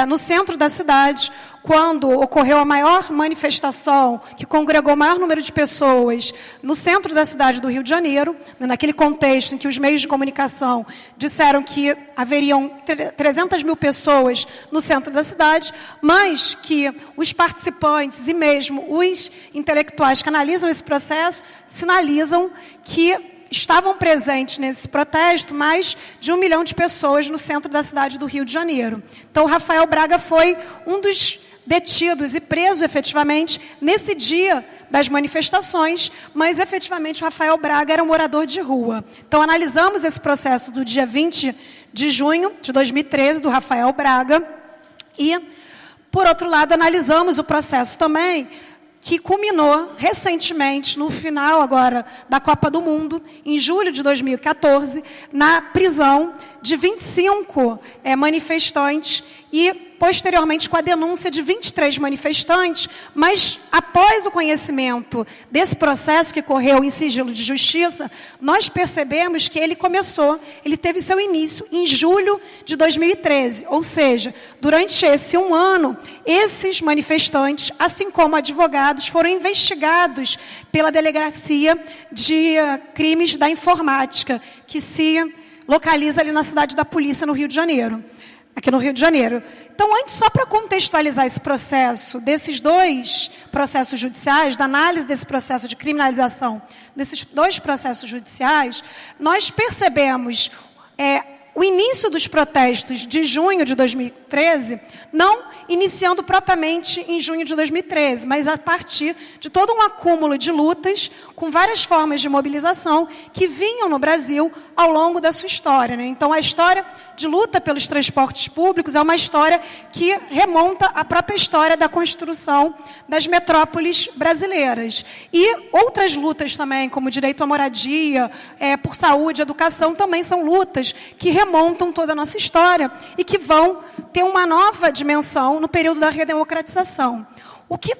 no centro da cidade, quando ocorreu a maior manifestação, que congregou o maior número de pessoas no centro da cidade do Rio de Janeiro, naquele contexto em que os meios de comunicação disseram que haveriam 300 mil pessoas no centro da cidade, mas que os participantes e mesmo os intelectuais que analisam esse processo sinalizam que estavam presentes nesse protesto mais de 1 milhão de pessoas no centro da cidade do Rio de Janeiro. Então, o Rafael Braga foi um dos detidos e preso efetivamente nesse dia das manifestações, mas efetivamente o Rafael Braga era um morador de rua. Então, analisamos esse processo do dia 20 de junho de 2013, do Rafael Braga, e, por outro lado, analisamos o processo também que culminou recentemente, no final agora da Copa do Mundo, em julho de 2014, na prisão de 25 manifestantes e, posteriormente, com a denúncia de 23 manifestantes, mas, após o conhecimento desse processo que correu em sigilo de justiça, nós percebemos que ele teve seu início em julho de 2013, ou seja, durante esse 1 ano, esses manifestantes, assim como advogados, foram investigados pela Delegacia de Crimes da Informática, que se localiza ali na cidade da Polícia, no Rio de Janeiro. Aqui no Rio de Janeiro. Então, antes, só para contextualizar esse processo, desses 2 processos judiciais, da análise desse processo de criminalização, desses 2 processos judiciais, nós percebemos o início dos protestos de junho de 2013, não iniciando propriamente em junho de 2013, mas a partir de todo um acúmulo de lutas, com várias formas de mobilização que vinham no Brasil ao longo da sua história, né? Então, a história de luta pelos transportes públicos é uma história que remonta à própria história da construção das metrópoles brasileiras. E outras lutas também, como o direito à moradia, por saúde, educação, também são lutas que remontam toda a nossa história e que vão ter uma nova dimensão no período da redemocratização. O que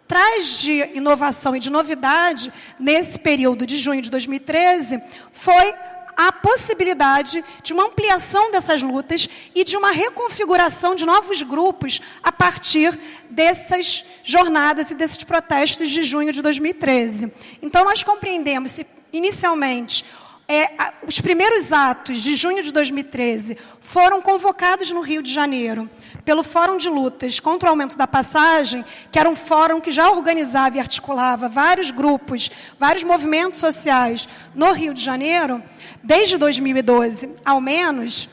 traz de inovação e de novidade nesse período de junho de 2013 foi a possibilidade de uma ampliação dessas lutas e de uma reconfiguração de novos grupos a partir dessas jornadas e desses protestos de junho de 2013. Então, nós compreendemos, inicialmente, os primeiros atos de junho de 2013 foram convocados no Rio de Janeiro pelo Fórum de Lutas contra o Aumento da Passagem, que era um fórum que já organizava e articulava vários grupos, vários movimentos sociais no Rio de Janeiro, desde 2012, ao menos.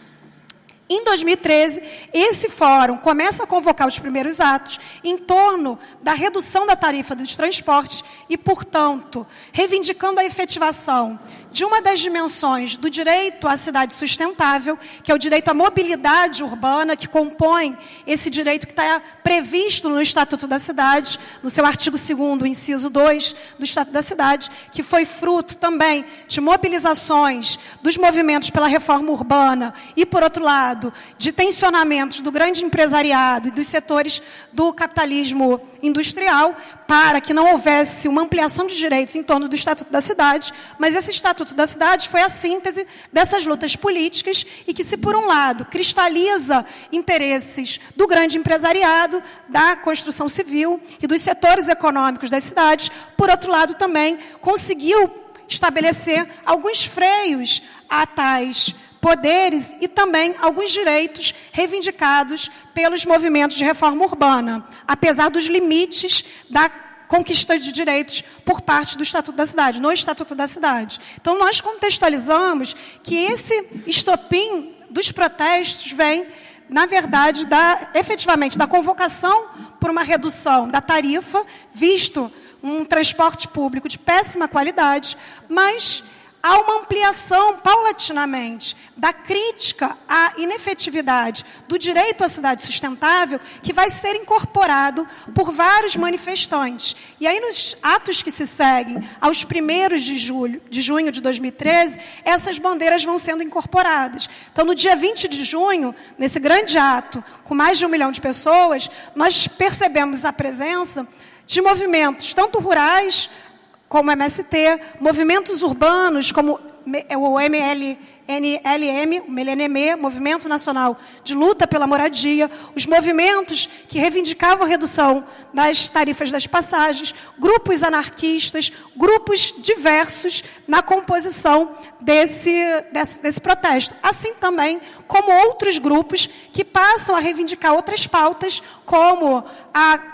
Em 2013, esse fórum começa a convocar os primeiros atos em torno da redução da tarifa dos transportes e, portanto, reivindicando a efetivação de uma das dimensões do direito à cidade sustentável, que é o direito à mobilidade urbana, que compõe esse direito que está previsto no Estatuto da Cidade, no seu artigo 2º, inciso 2 do Estatuto da Cidade, que foi fruto também de mobilizações dos movimentos pela reforma urbana e, por outro lado, de tensionamentos do grande empresariado e dos setores do capitalismo industrial, para que não houvesse uma ampliação de direitos em torno do Estatuto da Cidade, mas esse Estatuto Estatuto da Cidade foi a síntese dessas lutas políticas e que, se por um lado cristaliza interesses do grande empresariado, da construção civil e dos setores econômicos das cidades, por outro lado também conseguiu estabelecer alguns freios a tais poderes e também alguns direitos reivindicados pelos movimentos de reforma urbana, apesar dos limites da conquista de direitos por parte do Estatuto da Cidade, no Estatuto da Cidade. Então, nós contextualizamos que esse estopim dos protestos vem, na verdade, efetivamente, da convocação por uma redução da tarifa, visto um transporte público de péssima qualidade, mas há uma ampliação, paulatinamente, da crítica à inefetividade do direito à cidade sustentável, que vai ser incorporado por vários manifestantes. E aí, nos atos que se seguem, aos 1º de junho de 2013, essas bandeiras vão sendo incorporadas. Então, no dia 20 de junho, nesse grande ato, com mais de 1 milhão de pessoas, nós percebemos a presença de movimentos, tanto rurais, como o MST, movimentos urbanos, como o MLNM, Movimento Nacional de Luta pela Moradia, os movimentos que reivindicavam a redução das tarifas das passagens, grupos anarquistas, grupos diversos na composição desse protesto. Assim também como outros grupos que passam a reivindicar outras pautas, como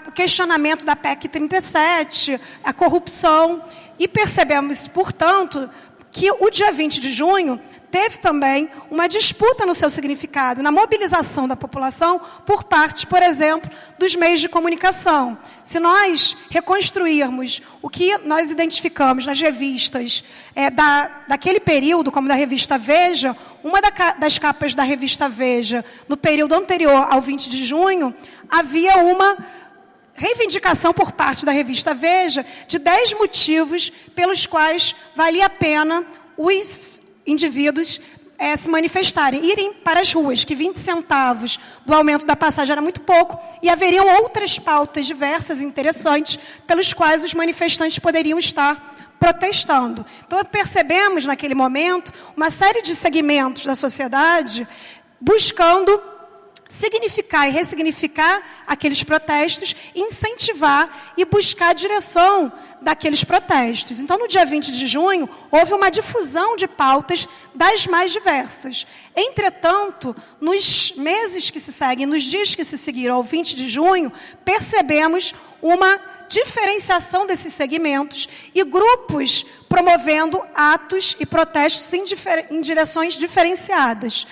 o questionamento da PEC 37, a corrupção, e percebemos, portanto, que o dia 20 de junho teve também uma disputa no seu significado, na mobilização da população por parte, por exemplo, dos meios de comunicação. Se nós reconstruirmos o que nós identificamos nas revistas daquele período, como da revista Veja, uma das capas da revista Veja, no período anterior ao 20 de junho, havia uma reivindicação por parte da revista Veja de 10 motivos pelos quais valia a pena os indivíduos se manifestarem, irem para as ruas, que 20 centavos do aumento da passagem era muito pouco, e haveriam outras pautas diversas e interessantes pelos quais os manifestantes poderiam estar protestando. Então, percebemos naquele momento uma série de segmentos da sociedade buscando significar e ressignificar aqueles protestos, incentivar e buscar a direção daqueles protestos. Então, no dia 20 de junho, houve uma difusão de pautas das mais diversas. Entretanto, nos meses que se seguem, nos dias que se seguiram ao 20 de junho, percebemos uma diferenciação desses segmentos e grupos promovendo atos e protestos em direções diferenciadas.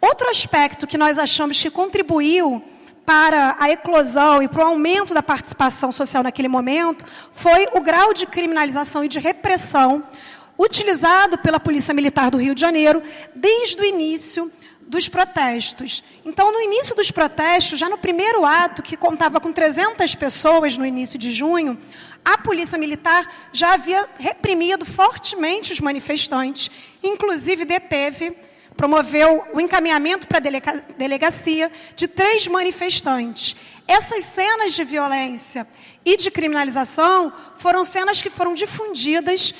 Outro aspecto que nós achamos que contribuiu para a eclosão e para o aumento da participação social naquele momento foi o grau de criminalização e de repressão utilizado pela Polícia Militar do Rio de Janeiro desde o início dos protestos. Então, no início dos protestos, já no primeiro ato, que contava com 300 pessoas no início de junho, a Polícia Militar já havia reprimido fortemente os manifestantes, inclusive promoveu o encaminhamento para a delegacia de 3 manifestantes. Essas cenas de violência e de criminalização foram cenas que foram difundidas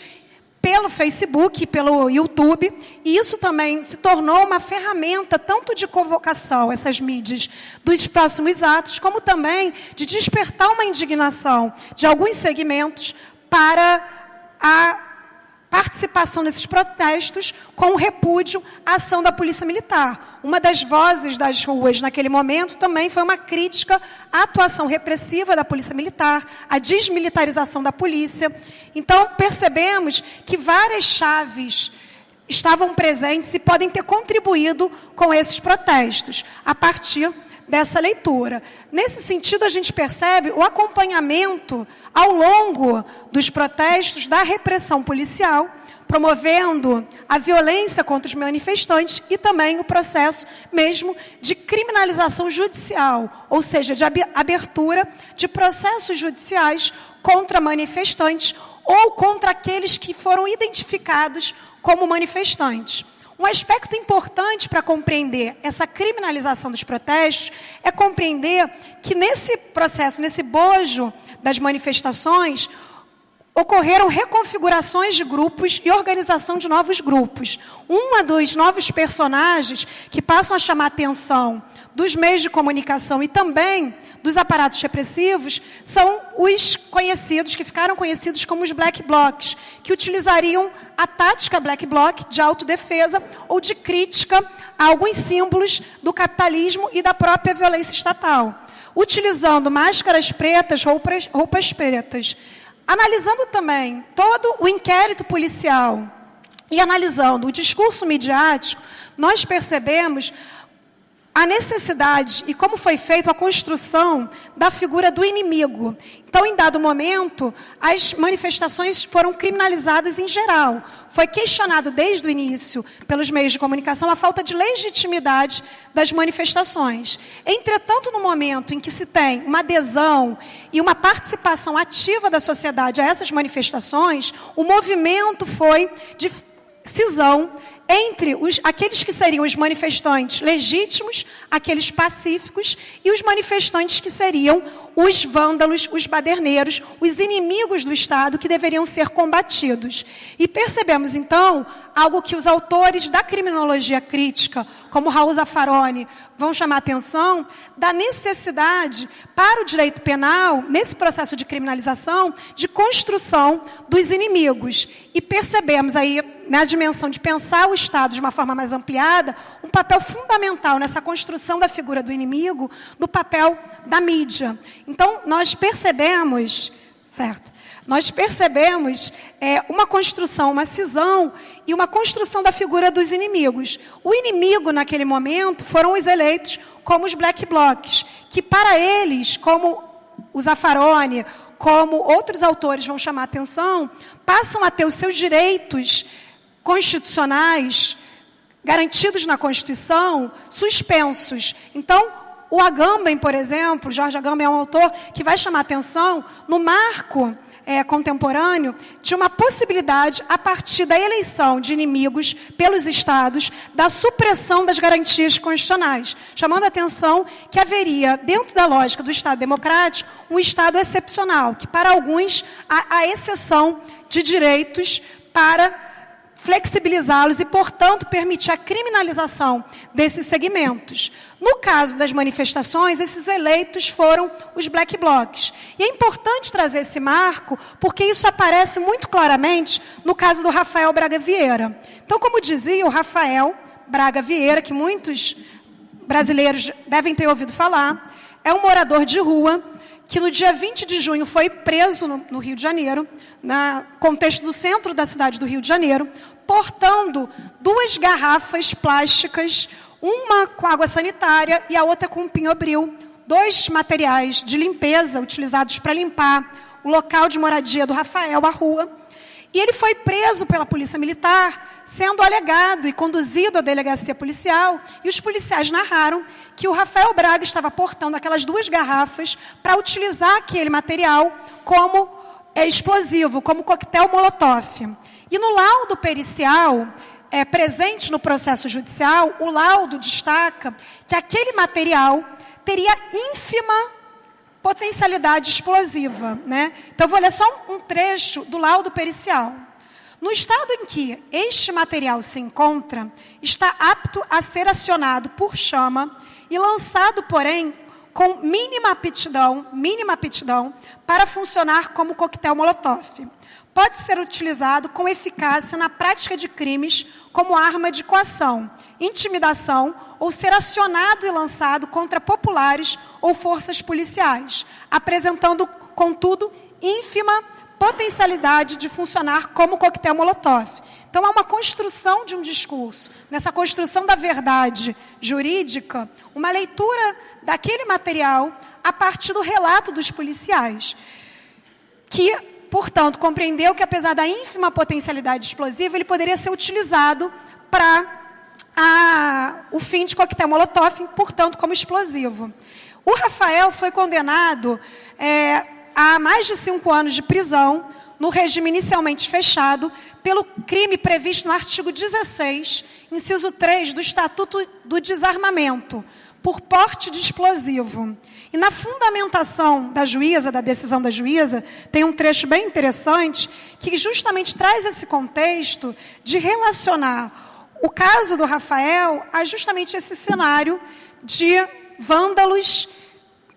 pelo Facebook e pelo YouTube, e isso também se tornou uma ferramenta tanto de convocação, essas mídias, dos próximos atos, como também de despertar uma indignação de alguns segmentos para a participação nesses protestos com o repúdio à ação da Polícia Militar. Uma das vozes das ruas naquele momento também foi uma crítica à atuação repressiva da Polícia Militar, à desmilitarização da polícia. Então, percebemos que várias chaves estavam presentes e podem ter contribuído com esses protestos, a partir dessa leitura. Nesse sentido, a gente percebe o acompanhamento ao longo dos protestos da repressão policial, promovendo a violência contra os manifestantes e também o processo mesmo de criminalização judicial, ou seja, de abertura de processos judiciais contra manifestantes ou contra aqueles que foram identificados como manifestantes. Um aspecto importante para compreender essa criminalização dos protestos é compreender que nesse processo, nesse bojo das manifestações, ocorreram reconfigurações de grupos e organização de novos grupos. Um dos novos personagens que passam a chamar a atenção dos meios de comunicação e também dos aparatos repressivos são os conhecidos, que ficaram conhecidos como os black blocs, que utilizariam a tática black bloc de autodefesa ou de crítica a alguns símbolos do capitalismo e da própria violência estatal, utilizando máscaras pretas, roupas pretas. Analisando também todo o inquérito policial e analisando o discurso midiático, nós percebemos a necessidade e como foi feita a construção da figura do inimigo. Então, em dado momento, as manifestações foram criminalizadas em geral. Foi questionado desde o início, pelos meios de comunicação, a falta de legitimidade das manifestações. Entretanto, no momento em que se tem uma adesão e uma participação ativa da sociedade a essas manifestações, o movimento foi de cisão entre aqueles que seriam os manifestantes legítimos, aqueles pacíficos, e os manifestantes que seriam os vândalos, os baderneiros, os inimigos do Estado que deveriam ser combatidos. E percebemos, então, algo que os autores da criminologia crítica, como Raul Zaffaroni, vão chamar a atenção, da necessidade para o direito penal, nesse processo de criminalização, de construção dos inimigos. E percebemos aí, na dimensão de pensar o Estado de uma forma mais ampliada, um papel fundamental nessa construção da figura do inimigo, do papel da mídia. Então, nós percebemos, certo? Nós percebemos uma construção, uma cisão e uma construção da figura dos inimigos. O inimigo, naquele momento, foram os eleitos como os black blocs, que para eles, como o Zaffaroni, como outros autores vão chamar a atenção, passam a ter os seus direitos constitucionais, garantidos na Constituição, suspensos. Então, o Agamben, por exemplo, Jorge Agamben é um autor que vai chamar a atenção no marco contemporâneo de uma possibilidade, a partir da eleição de inimigos pelos Estados, da supressão das garantias constitucionais, chamando a atenção que haveria, dentro da lógica do Estado democrático, um Estado excepcional, que para alguns há exceção de direitos para flexibilizá-los e, portanto, permitir a criminalização desses segmentos. No caso das manifestações, esses eleitos foram os black blocs. E é importante trazer esse marco, porque isso aparece muito claramente no caso do Rafael Braga Vieira. Então, como dizia o Rafael Braga Vieira, que muitos brasileiros devem ter ouvido falar, é um morador de rua, que no dia 20 de junho foi preso no Rio de Janeiro, no contexto do centro da cidade do Rio de Janeiro, portando 2 garrafas plásticas, uma com água sanitária e a outra com pinhobril, 2 materiais de limpeza utilizados para limpar o local de moradia do Rafael, a rua. E ele foi preso pela Polícia Militar, sendo alegado e conduzido à delegacia policial, e os policiais narraram que o Rafael Braga estava portando aquelas 2 garrafas para utilizar aquele material como explosivo, como coquetel Molotov. E no laudo pericial, presente no processo judicial, o laudo destaca que aquele material teria ínfima potencialidade explosiva, né? Então, vou ler só um trecho do laudo pericial. No estado em que este material se encontra, está apto a ser acionado por chama e lançado, porém, com mínima aptidão para funcionar como coquetel Molotov. Pode ser utilizado com eficácia na prática de crimes como arma de coação, intimidação ou ser acionado e lançado contra populares ou forças policiais, apresentando, contudo, ínfima potencialidade de funcionar como coquetel Molotov. Então, há uma construção de um discurso, nessa construção da verdade jurídica, uma leitura daquele material a partir do relato dos policiais, que, portanto, compreendeu que, apesar da ínfima potencialidade explosiva, ele poderia ser utilizado para o fim de coquetel Molotov, portanto, como explosivo. O Rafael foi condenado a mais de 5 anos de prisão, no regime inicialmente fechado, pelo crime previsto no artigo 16, inciso 3 do Estatuto do Desarmamento, por porte de explosivo. E na fundamentação da juíza, da decisão da juíza, tem um trecho bem interessante que justamente traz esse contexto de relacionar o caso do Rafael a justamente esse cenário de vândalos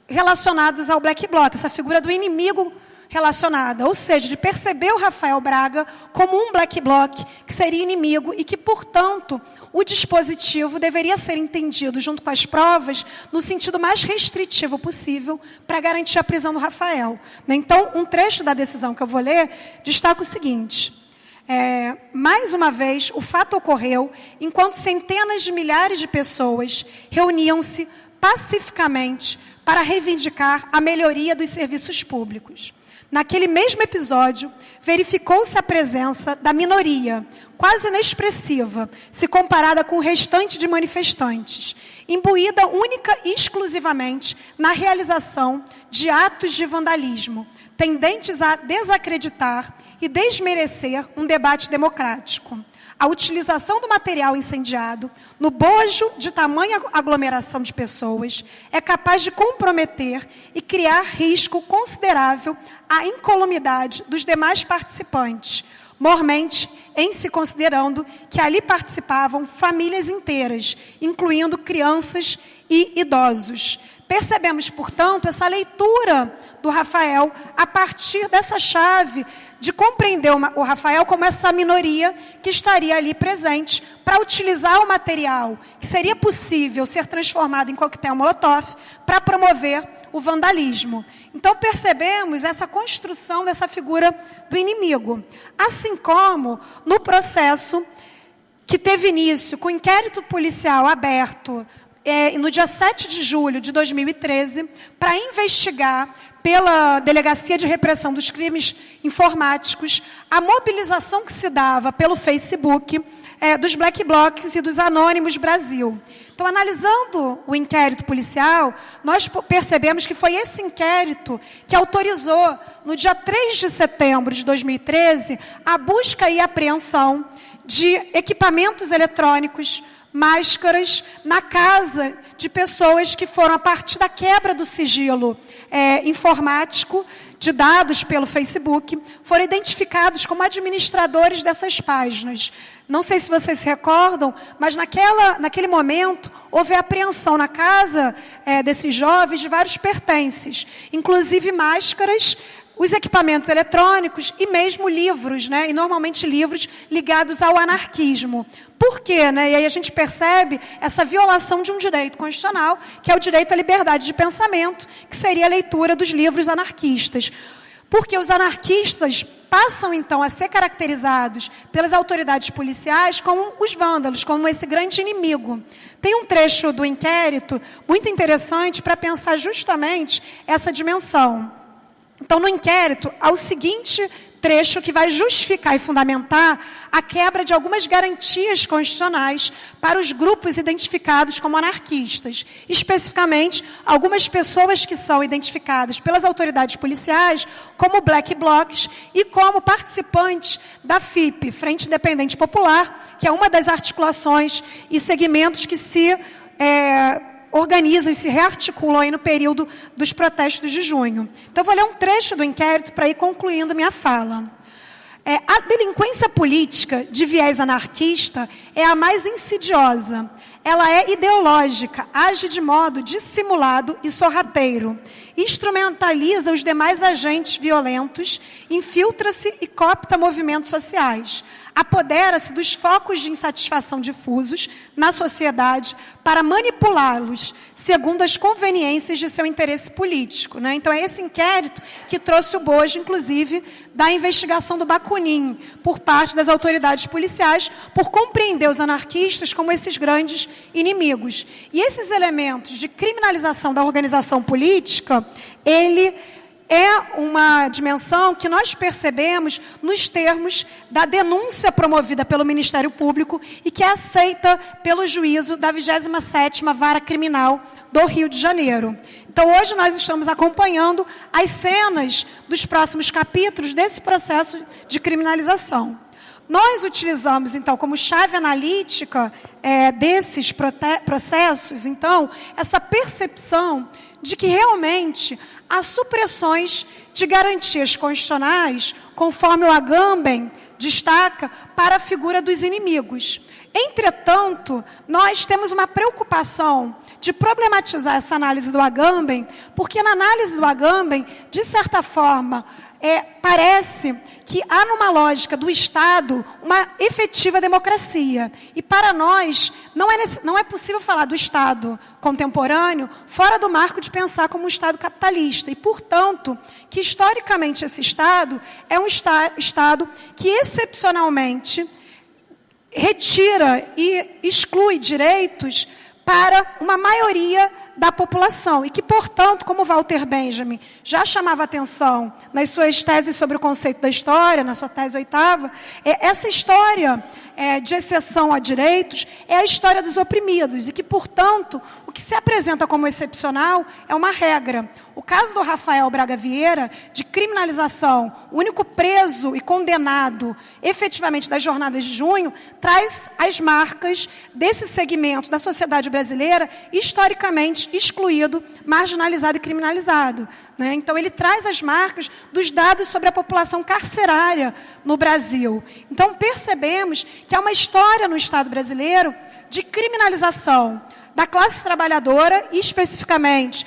relacionados ao Black Bloc, essa figura do inimigo relacionada, ou seja, de perceber o Rafael Braga como um Black Bloc que seria inimigo e que, portanto, o dispositivo deveria ser entendido junto com as provas no sentido mais restritivo possível para garantir a prisão do Rafael. Então, um trecho da decisão que eu vou ler destaca o seguinte: mais uma vez, o fato ocorreu enquanto centenas de milhares de pessoas reuniam-se pacificamente para reivindicar a melhoria dos serviços públicos. Naquele mesmo episódio, verificou-se a presença da minoria, quase inexpressiva, se comparada com o restante de manifestantes, imbuída única e exclusivamente na realização de atos de vandalismo, tendentes a desacreditar e desmerecer um debate democrático. A utilização do material incendiado, no bojo de tamanha aglomeração de pessoas, é capaz de comprometer e criar risco considerável à incolumidade dos demais participantes, mormente em se considerando que ali participavam famílias inteiras, incluindo crianças e idosos. Percebemos, portanto, essa leitura do Rafael a partir dessa chave de compreender o Rafael como essa minoria que estaria ali presente para utilizar o material que seria possível ser transformado em coquetel Molotov para promover o vandalismo. Então, percebemos essa construção dessa figura do inimigo. Assim como no processo que teve início com o inquérito policial aberto no dia 7 de julho de 2013, para investigar pela Delegacia de Repressão dos Crimes Informáticos a mobilização que se dava pelo Facebook dos Black Blocs e dos Anônimos Brasil. Então, analisando o inquérito policial, nós percebemos que foi esse inquérito que autorizou, no dia 3 de setembro de 2013, a busca e apreensão de equipamentos eletrônicos, máscaras, na casa de pessoas que foram, a partir da quebra do sigilo informático de dados pelo Facebook, foram identificados como administradores dessas páginas. Não sei se vocês se recordam, mas naquele momento houve apreensão na casa desses jovens de vários pertences, inclusive máscaras, os equipamentos eletrônicos e mesmo livros, e normalmente livros ligados ao anarquismo. Por quê? E aí a gente percebe essa violação de um direito constitucional, que é o direito à liberdade de pensamento, que seria a leitura dos livros anarquistas. Porque os anarquistas passam, então, a ser caracterizados pelas autoridades policiais como os vândalos, como esse grande inimigo. Tem um trecho do inquérito muito interessante para pensar justamente essa dimensão. Então, no inquérito, há o seguinte trecho que vai justificar e fundamentar a quebra de algumas garantias constitucionais para os grupos identificados como anarquistas. Especificamente, algumas pessoas que são identificadas pelas autoridades policiais como Black Blocs e como participantes da FIP, Frente Independente Popular, que é uma das articulações e segmentos que se organizam e se rearticulam aí no período dos protestos de junho. Então, eu vou ler um trecho do inquérito para ir concluindo minha fala. A delinquência política de viés anarquista é a mais insidiosa. Ela é ideológica, age de modo dissimulado e sorrateiro, instrumentaliza os demais agentes violentos, infiltra-se e coopta movimentos sociais, apodera-se dos focos de insatisfação difusos na sociedade para manipulá-los segundo as conveniências de seu interesse político. Então, é esse inquérito que trouxe o bojo, inclusive, da investigação do Bakunin, por parte das autoridades policiais, por compreender os anarquistas como esses grandes inimigos. E esses elementos de criminalização da organização política, ele é uma dimensão que nós percebemos nos termos da denúncia promovida pelo Ministério Público e que é aceita pelo juízo da 27ª Vara Criminal do Rio de Janeiro. Então, hoje nós estamos acompanhando as cenas dos próximos capítulos desse processo de criminalização. Nós utilizamos, então, como chave analítica desses processos, então, essa percepção de que realmente há supressões de garantias constitucionais, conforme o Agamben destaca, para a figura dos inimigos. Entretanto, nós temos uma preocupação de problematizar essa análise do Agamben, porque na análise do Agamben, de certa forma, parece que há numa lógica do Estado uma efetiva democracia. E para nós, não é possível falar do Estado contemporâneo fora do marco de pensar como um Estado capitalista. E, portanto, que historicamente esse Estado é um Estado que excepcionalmente retira e exclui direitos para uma maioria da população e que, portanto, como Walter Benjamin já chamava atenção nas suas teses sobre o conceito da história, na sua tese 8ª, essa história de exceção a direitos é a história dos oprimidos e que, portanto, o que se apresenta como excepcional é uma regra. O caso do Rafael Braga Vieira, de criminalização, o único preso e condenado efetivamente das jornadas de junho, traz as marcas desse segmento da sociedade brasileira historicamente excluído, marginalizado e criminalizado. Né? Então, ele traz as marcas dos dados sobre a população carcerária no Brasil. Então, percebemos que há uma história no Estado brasileiro de criminalização da classe trabalhadora e, especificamente,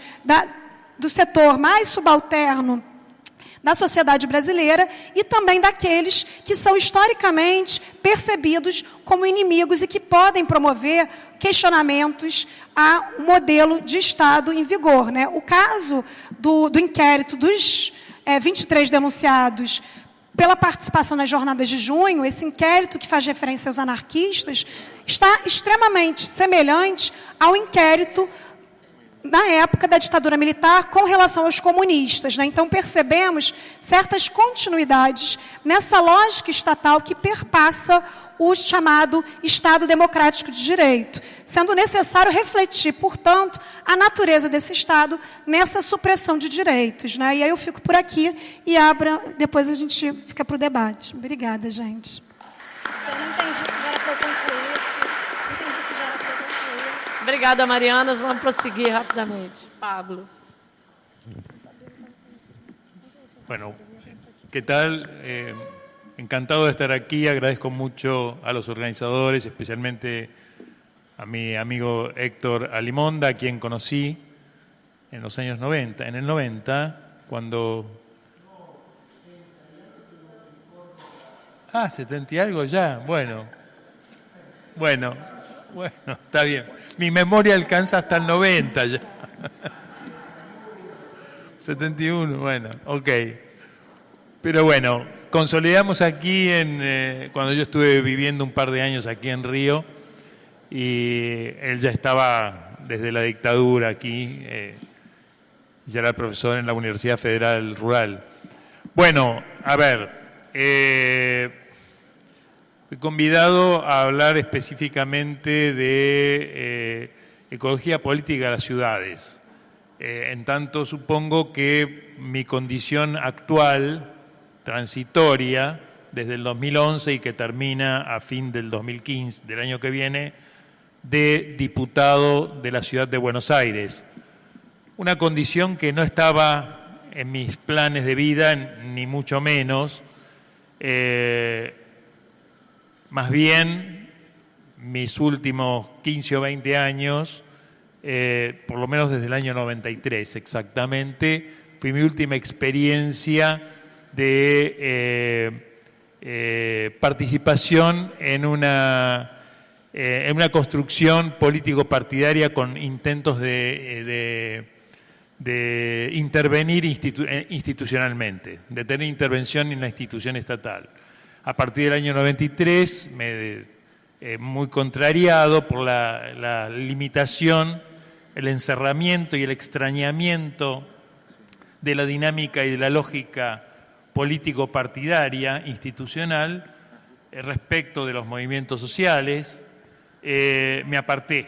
do setor mais subalterno da sociedade brasileira e também daqueles que são historicamente percebidos como inimigos e que podem promover questionamentos ao modelo de Estado em vigor. Né? O caso do inquérito dos 23 denunciados pela participação nas jornadas de junho, esse inquérito que faz referência aos anarquistas, está extremamente semelhante ao inquérito na época da ditadura militar com relação aos comunistas. Né? Então, percebemos certas continuidades nessa lógica estatal que perpassa o chamado Estado Democrático de Direito, sendo necessário refletir, portanto, a natureza desse Estado nessa supressão de direitos. Né? E aí eu fico por aqui e depois a gente fica para o debate. Obrigada, gente. Eu não entendi se já era para eu concluir. Não entendi se já era para eu concluir. Obrigada, Mariana. Vamos prosseguir rapidamente. Pablo. Bueno, ¿qué tal? Encantado de estar aquí, agradezco mucho a los organizadores, especialmente a mi amigo Héctor Alimonda, a quien conocí en los años 90, en el 90, cuando... 70 y algo ya, bueno, está bien. Mi memoria alcanza hasta el 90 ya. 71, bueno, ok. Pero bueno, consolidamos aquí, cuando yo estuve viviendo un par de años aquí en Río, y él ya estaba desde la dictadura aquí, ya era profesor en la Universidad Federal Rural. Bueno, a ver, fui convidado a hablar específicamente de ecología política de las ciudades. En tanto, supongo que mi condición actual, transitoria, desde el 2011 y que termina a fin del 2015, del año que viene, de diputado de la Ciudad de Buenos Aires. Una condición que no estaba en mis planes de vida, ni mucho menos. Más bien, mis últimos 15 o 20 años, por lo menos desde el año 93 exactamente, fue mi última experiencia de participación en una construcción político-partidaria con intentos de intervenir institucionalmente, de tener intervención en la institución estatal. A partir del año 93, muy contrariado por la limitación, el encerramiento y el extrañamiento de la dinámica y de la lógica político-partidaria, institucional, respecto de los movimientos sociales, me aparté.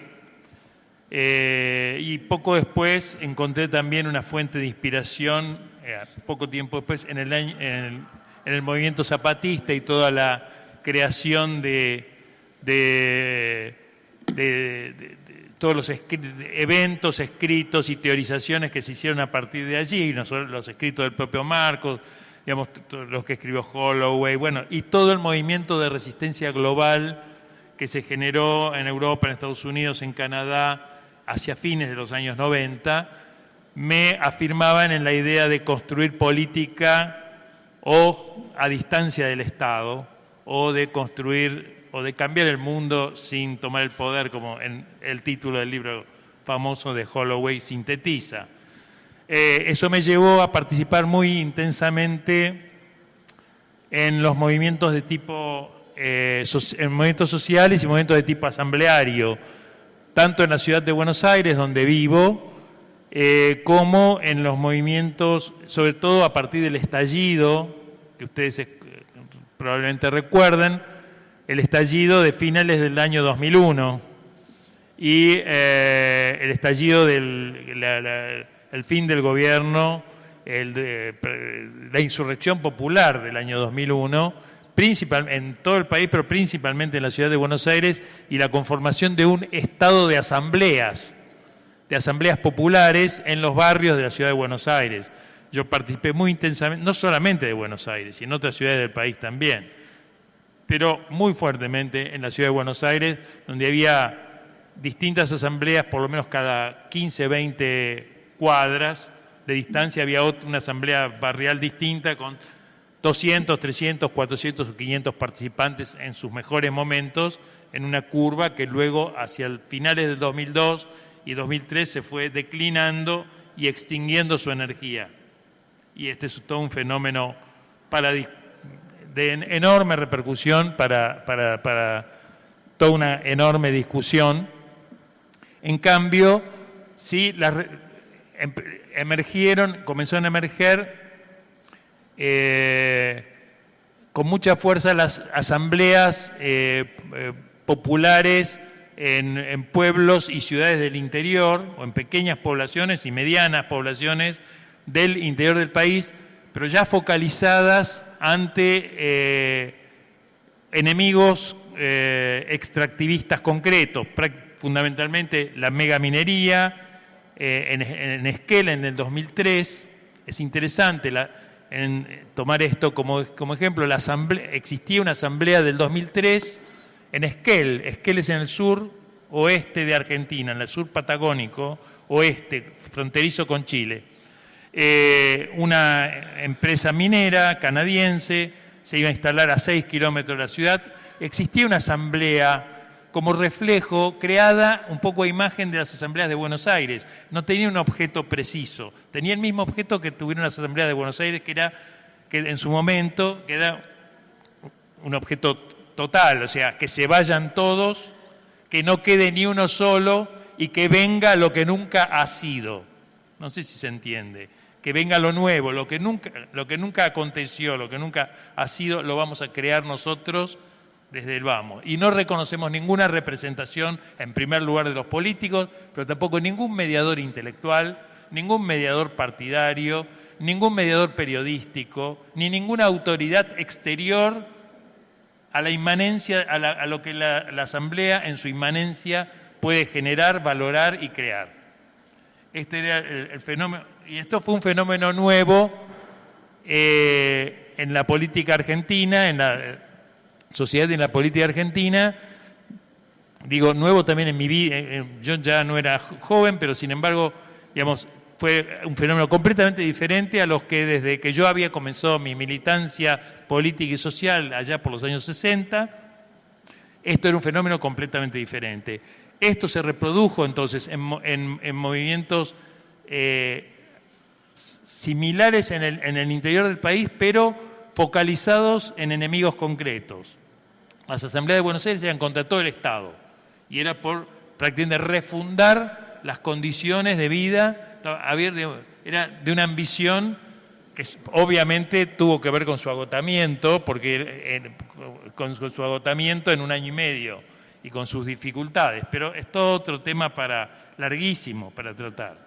Y poco después encontré también una fuente de inspiración, poco tiempo después, en el movimiento zapatista y toda la creación de todos los eventos, escritos y teorizaciones que se hicieron a partir de allí, no solo los escritos del propio Marcos, digamos, los que escribió Holloway, bueno, y todo el movimiento de resistencia global que se generó en Europa, en Estados Unidos, en Canadá, hacia fines de los años 90, me afirmaban en la idea de construir política o a distancia del Estado, o de construir o de cambiar el mundo sin tomar el poder, como en el título del libro famoso de Holloway sintetiza. Eso me llevó a participar muy intensamente en los movimientos de tipo, en movimientos sociales y movimientos de tipo asambleario, tanto en la ciudad de Buenos Aires, donde vivo, como en los movimientos, sobre todo a partir del estallido, que ustedes probablemente recuerden, el estallido de finales del año 2001 y el estallido el fin del gobierno, la insurrección popular del año 2001, en todo el país, pero principalmente en la ciudad de Buenos Aires, y la conformación de un estado de asambleas populares en los barrios de la ciudad de Buenos Aires. Yo participé muy intensamente, no solamente de Buenos Aires, sino en otras ciudades del país también, pero muy fuertemente en la ciudad de Buenos Aires, donde había distintas asambleas, por lo menos cada 15, 20 cuadras de distancia, había una asamblea barrial distinta con 200, 300, 400 o 500 participantes en sus mejores momentos, en una curva que luego, hacia el finales del 2002 y 2003, se fue declinando y extinguiendo su energía. Y este es todo un fenómeno de enorme repercusión para toda una enorme discusión. En cambio, sí, comenzaron a emerger con mucha fuerza las asambleas populares en pueblos y ciudades del interior, o en pequeñas poblaciones y medianas poblaciones del interior del país, pero ya focalizadas ante enemigos extractivistas concretos, fundamentalmente la megaminería. En Esquel, en el 2003, es interesante tomar esto como ejemplo. Existía una asamblea del 2003 en Esquel. Esquel es en el sur oeste de Argentina, en el sur patagónico oeste, fronterizo con Chile. Una empresa minera canadiense se iba a instalar a 6 kilómetros de la ciudad. Existía una asamblea como reflejo, creada un poco a imagen de las asambleas de Buenos Aires. No tenía un objeto preciso, tenía el mismo objeto que tuvieron las asambleas de Buenos Aires, que en su momento que era un objeto total, o sea, que se vayan todos, que no quede ni uno solo y que venga lo que nunca ha sido. No sé si se entiende. Que venga lo nuevo, lo que nunca aconteció, lo que nunca ha sido, lo vamos a crear nosotros desde el vamos. Y no reconocemos ninguna representación, en primer lugar, de los políticos, pero tampoco ningún mediador intelectual, ningún mediador partidario, ningún mediador periodístico, ni ninguna autoridad exterior a la inmanencia, a lo que la Asamblea en su inmanencia puede generar, valorar y crear. Este era el fenómeno, y esto fue un fenómeno nuevo en la política argentina, en la sociedad y en la política argentina. Digo, nuevo también en mi vida. Yo ya no era joven, pero sin embargo, digamos, fue un fenómeno completamente diferente a los que desde que yo había comenzado mi militancia política y social allá por los años 60, esto era un fenómeno completamente diferente. Esto se reprodujo entonces en movimientos similares en el interior del país, pero focalizados en enemigos concretos. Las asambleas de Buenos Aires eran contra todo el Estado y era por prácticamente refundar las condiciones de vida. Era de una ambición que obviamente tuvo que ver con su agotamiento, con su agotamiento en un año y medio y con sus dificultades, pero es todo otro tema larguísimo para tratar.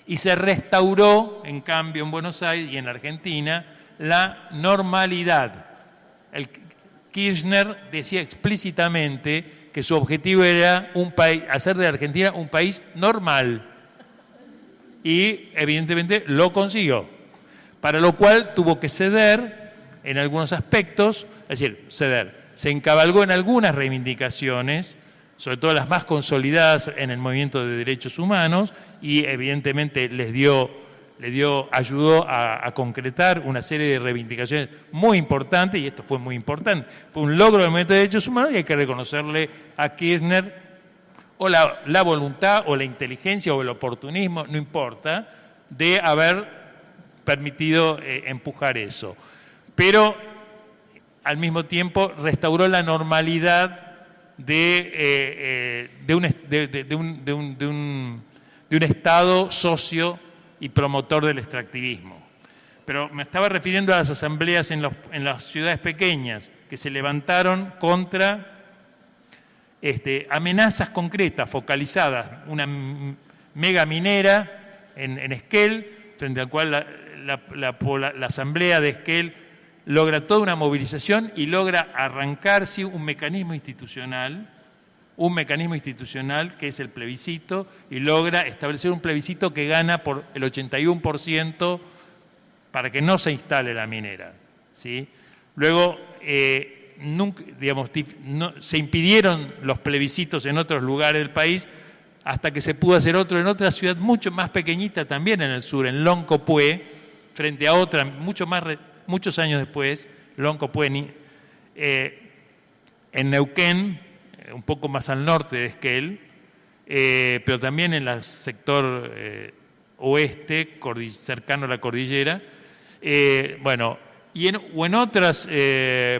Y se restauró, en cambio, en Buenos Aires y en Argentina, la normalidad. Kirchner decía explícitamente que su objetivo era hacer de Argentina un país normal. Y evidentemente lo consiguió. Para lo cual tuvo que ceder en algunos aspectos, es decir, se encabalgó en algunas reivindicaciones, sobre todo las más consolidadas en el movimiento de derechos humanos, y evidentemente ayudó a concretar una serie de reivindicaciones muy importantes, y esto fue muy importante. Fue un logro del movimiento de derechos humanos y hay que reconocerle a Kirchner o la voluntad o la inteligencia o el oportunismo, no importa, de haber permitido empujar eso. Pero al mismo tiempo restauró la normalidad de un Estado socio y promotor del extractivismo. Pero me estaba refiriendo a las asambleas en las ciudades pequeñas que se levantaron contra amenazas concretas, focalizadas. Una mega minera en Esquel, frente al cual la asamblea de Esquel logra toda una movilización y logra arrancar sí, un mecanismo institucional que es el plebiscito, y logra establecer un plebiscito que gana por el 81% para que no se instale la minera, ¿sí? Luego, se impidieron los plebiscitos en otros lugares del país hasta que se pudo hacer otro en otra ciudad mucho más pequeñita también en el sur, en Loncopué, frente a otra, muchos años después, Loncopué, en Neuquén, un poco más al norte de Esquel, pero también en el sector oeste, cercano a la cordillera, o en otras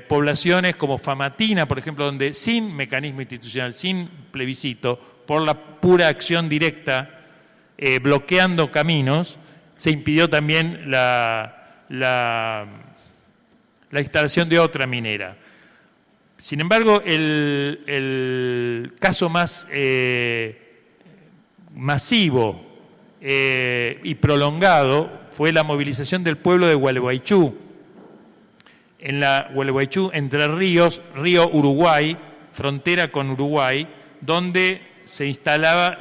poblaciones como Famatina, por ejemplo, donde sin mecanismo institucional, sin plebiscito, por la pura acción directa, bloqueando caminos, se impidió también la instalación de otra minera. Sin embargo, el caso más masivo y prolongado fue la movilización del pueblo de Gualeguaychú. En la Gualeguaychú, Entre Ríos, río Uruguay, frontera con Uruguay, donde se iba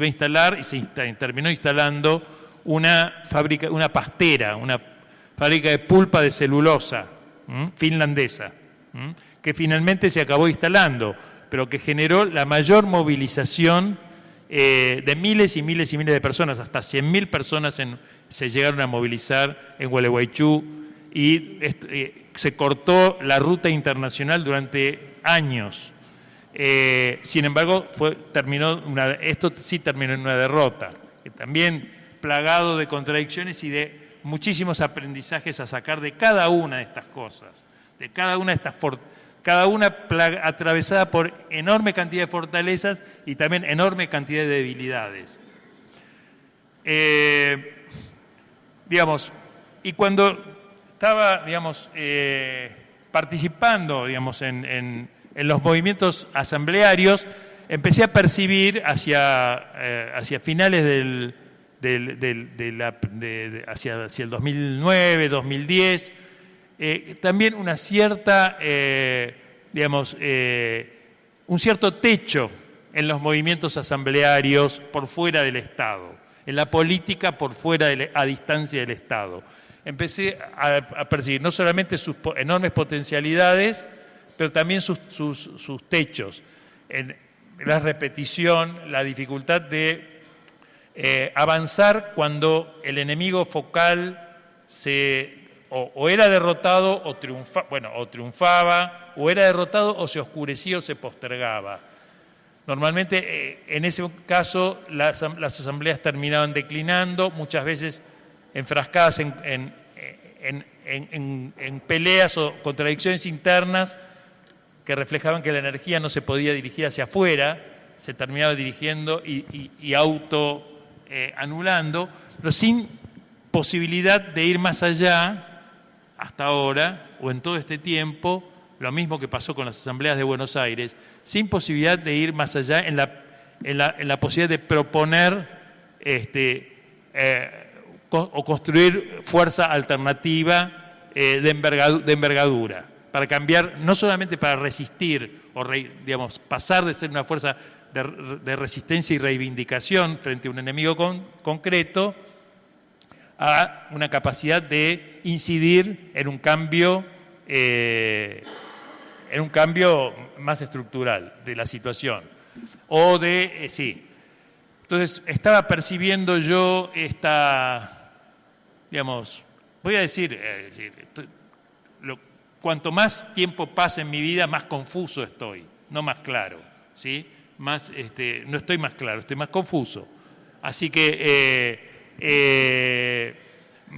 a instalar y se terminó instalando una pastera, una fábrica de pulpa de celulosa finlandesa, que finalmente se acabó instalando, pero que generó la mayor movilización de miles y miles y miles de personas, hasta 100.000 personas se llegaron a movilizar en Gualeguaychú, y se cortó la ruta internacional durante años. Sin embargo, esto sí terminó en una derrota, que también plagado de contradicciones y de muchísimos aprendizajes a sacar de cada una de estas cosas, de cada una atravesada por enorme cantidad de fortalezas y también enorme cantidad de debilidades. Y cuando estaba, participando, en los movimientos asamblearios, empecé a percibir hacia finales hacia el 2009, 2010, también una cierta, un cierto techo en los movimientos asamblearios por fuera del Estado, en la política por fuera, a distancia del Estado. Empecé a percibir no solamente sus enormes potencialidades, pero también sus techos, en la repetición, la dificultad de avanzar cuando el enemigo focal o era derrotado o triunfaba, o era derrotado o se oscurecía o se postergaba. Normalmente, en ese caso, las asambleas terminaban declinando, muchas veces enfrascadas en peleas o contradicciones internas que reflejaban que la energía no se podía dirigir hacia afuera, se terminaba dirigiendo y anulando, pero sin posibilidad de ir más allá hasta ahora, o en todo este tiempo, lo mismo que pasó con las asambleas de Buenos Aires, sin posibilidad de ir más allá en la posibilidad de proponer o construir fuerza alternativa de envergadura para cambiar, no solamente para resistir o digamos, pasar de ser una fuerza de resistencia y reivindicación frente a un enemigo concreto, a una capacidad de incidir en un cambio más estructural de la situación. O de, sí. Entonces, estaba percibiendo yo digamos, voy a decir, cuanto más tiempo pasa en mi vida, más confuso estoy, no más claro, ¿sí? Más, no estoy más claro, estoy más confuso. Así que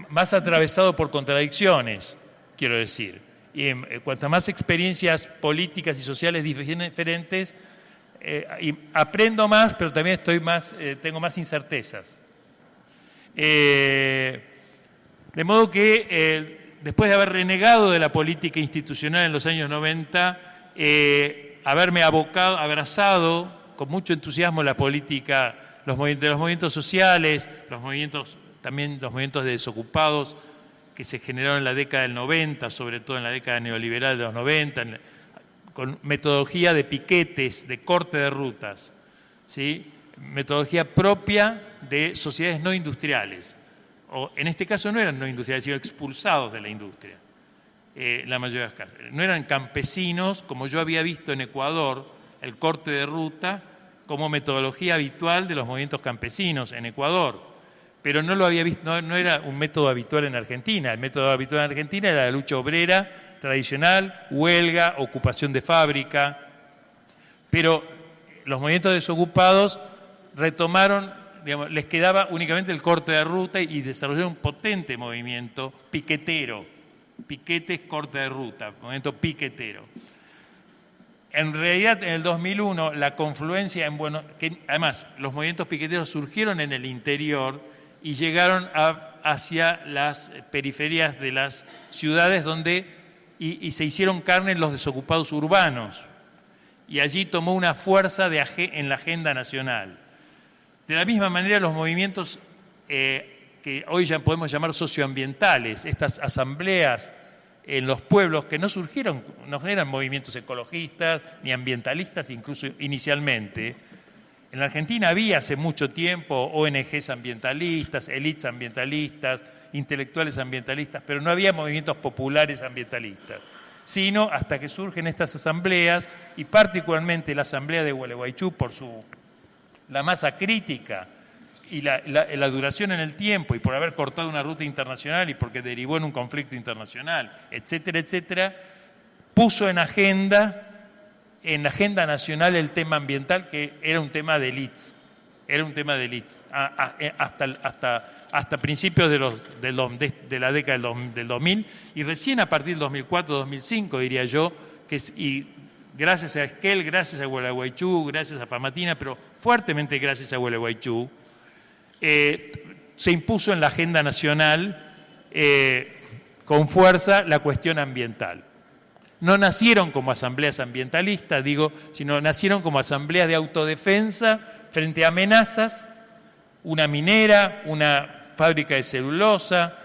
más atravesado por contradicciones, quiero decir. Y cuantas más experiencias políticas y sociales diferentes, y aprendo más, pero también tengo más incertezas. De modo que después de haber renegado de la política institucional en los años 90, haberme abrazado con mucho entusiasmo la política de los movimientos sociales, también los movimientos de desocupados que se generaron en la década del 90, sobre todo en la década neoliberal de los 90, con metodología de piquetes, de corte de rutas, ¿sí? Metodología propia de sociedades no industriales. O en este caso no eran no industriales, sino expulsados de la industria, la mayoría de los casos. No eran campesinos, como yo había visto en Ecuador, el corte de ruta como metodología habitual de los movimientos campesinos en Ecuador. Pero no lo había visto, no era un método habitual en Argentina. El método habitual en Argentina era la lucha obrera tradicional, huelga, ocupación de fábrica. Pero los movimientos desocupados retomaron, digamos, les quedaba únicamente el corte de ruta y desarrollaron un potente movimiento piquetero. Piquetes, corte de ruta, movimiento piquetero. En realidad, en el 2001, la confluencia que además los movimientos piqueteros surgieron en el interior y llegaron hacia las periferias de las ciudades y se hicieron carne en los desocupados urbanos. Y allí tomó una fuerza en la agenda nacional. De la misma manera, los movimientos que hoy ya podemos llamar socioambientales, estas asambleas en los pueblos que no eran movimientos ecologistas ni ambientalistas, incluso inicialmente. En la Argentina había hace mucho tiempo ONGs ambientalistas, élites ambientalistas, intelectuales ambientalistas, pero no había movimientos populares ambientalistas, sino hasta que surgen estas asambleas, y particularmente la asamblea de Gualeguaychú por la masa crítica y la duración en el tiempo, y por haber cortado una ruta internacional y porque derivó en un conflicto internacional, etcétera, etcétera, puso en la agenda nacional el tema ambiental, que era un tema de élites. Era un tema de élites. Hasta principios de la década del 2000, y recién a partir del 2004, 2005, diría yo, y gracias a Esquel, gracias a Gualeguaychú, gracias a Famatina, pero fuertemente gracias a Gualeguaychú, se impuso en la agenda nacional con fuerza la cuestión ambiental. No nacieron como asambleas ambientalistas, sino nacieron como asambleas de autodefensa frente a amenazas, una minera, una fábrica de celulosa,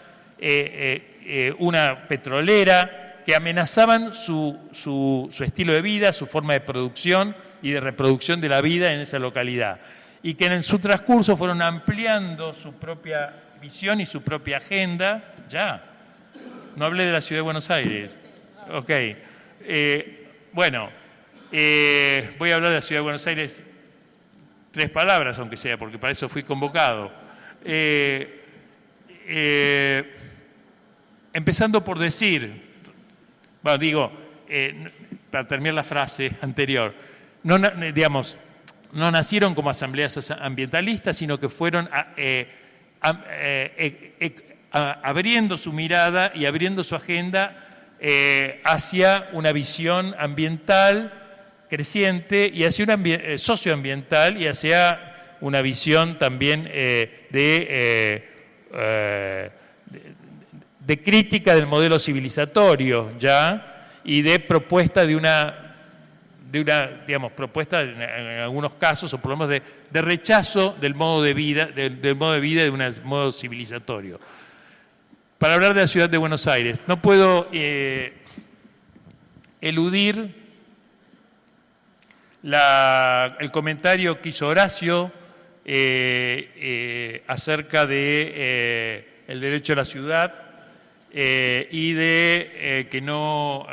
una petrolera, que amenazaban su estilo de vida, su forma de producción y de reproducción de la vida en esa localidad. Y que en su transcurso fueron ampliando su propia visión y su propia agenda. Ya, no hablé de la Ciudad de Buenos Aires. Ok. Voy a hablar de la Ciudad de Buenos Aires 3 palabras, aunque sea, porque para eso fui convocado. Empezando por decir, para terminar la frase anterior, no nacieron como asambleas ambientalistas, sino que fueron abriendo su mirada y abriendo su agenda hacia una visión ambiental creciente y hacia una socioambiental y hacia una visión también de crítica del modelo civilizatorio ya y de propuesta de una propuesta en algunos casos o por lo menos de rechazo del modo de vida de un modo civilizatorio. Para hablar de la Ciudad de Buenos Aires, no puedo eludir el comentario que hizo Horacio acerca de el derecho a la ciudad y de que no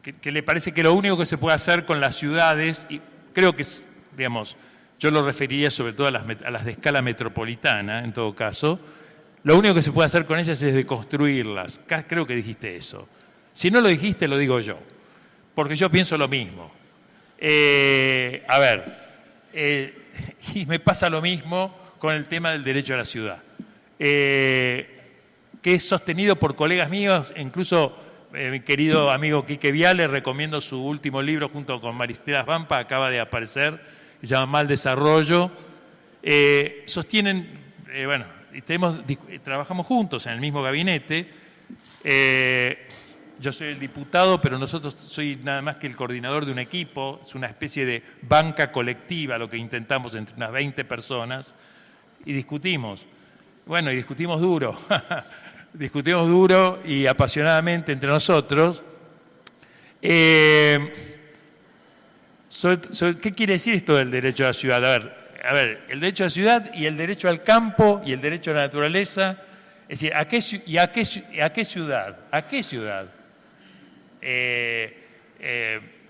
que le parece que lo único que se puede hacer con las ciudades, y creo que, digamos, yo lo referiría sobre todo a las de escala metropolitana, en todo caso, lo único que se puede hacer con ellas es deconstruirlas. Creo que dijiste eso. Si no lo dijiste, lo digo yo, porque yo pienso lo mismo. A ver, y me pasa lo mismo con el tema del derecho a la ciudad, que es sostenido por colegas míos, incluso mi querido amigo Quique Viale, recomiendo su último libro junto con Maristelas Vampa, acaba de aparecer, que se llama Mal Desarrollo. Sostienen, bueno, trabajamos juntos en el mismo gabinete. Yo soy el diputado, pero soy nada más que el coordinador de un equipo, es una especie de banca colectiva lo que intentamos entre unas 20 personas, y discutimos. Bueno, y discutimos duro, discutimos duro y apasionadamente entre nosotros. ¿Qué quiere decir esto del derecho a la ciudad? A ver, el derecho a la ciudad y el derecho al campo y el derecho a la naturaleza, es decir, ¿a qué ciudad? ¿A qué ciudad?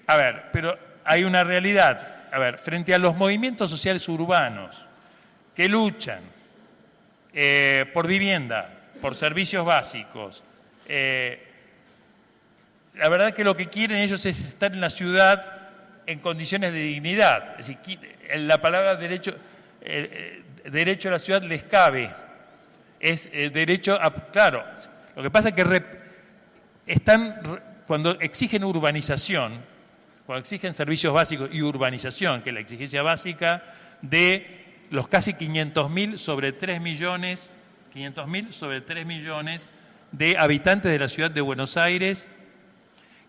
A ver, pero hay una realidad. A ver, frente a los movimientos sociales urbanos que luchan por vivienda, por servicios básicos, la verdad que lo que quieren ellos es estar en la ciudad en condiciones de dignidad. Es decir, la palabra derecho a la ciudad les cabe. Es derecho a... Claro, lo que pasa es que cuando exigen urbanización, cuando exigen servicios básicos y urbanización, que es la exigencia básica de los casi 500.000 sobre 3 millones, 500.000 sobre 3 millones de habitantes de la ciudad de Buenos Aires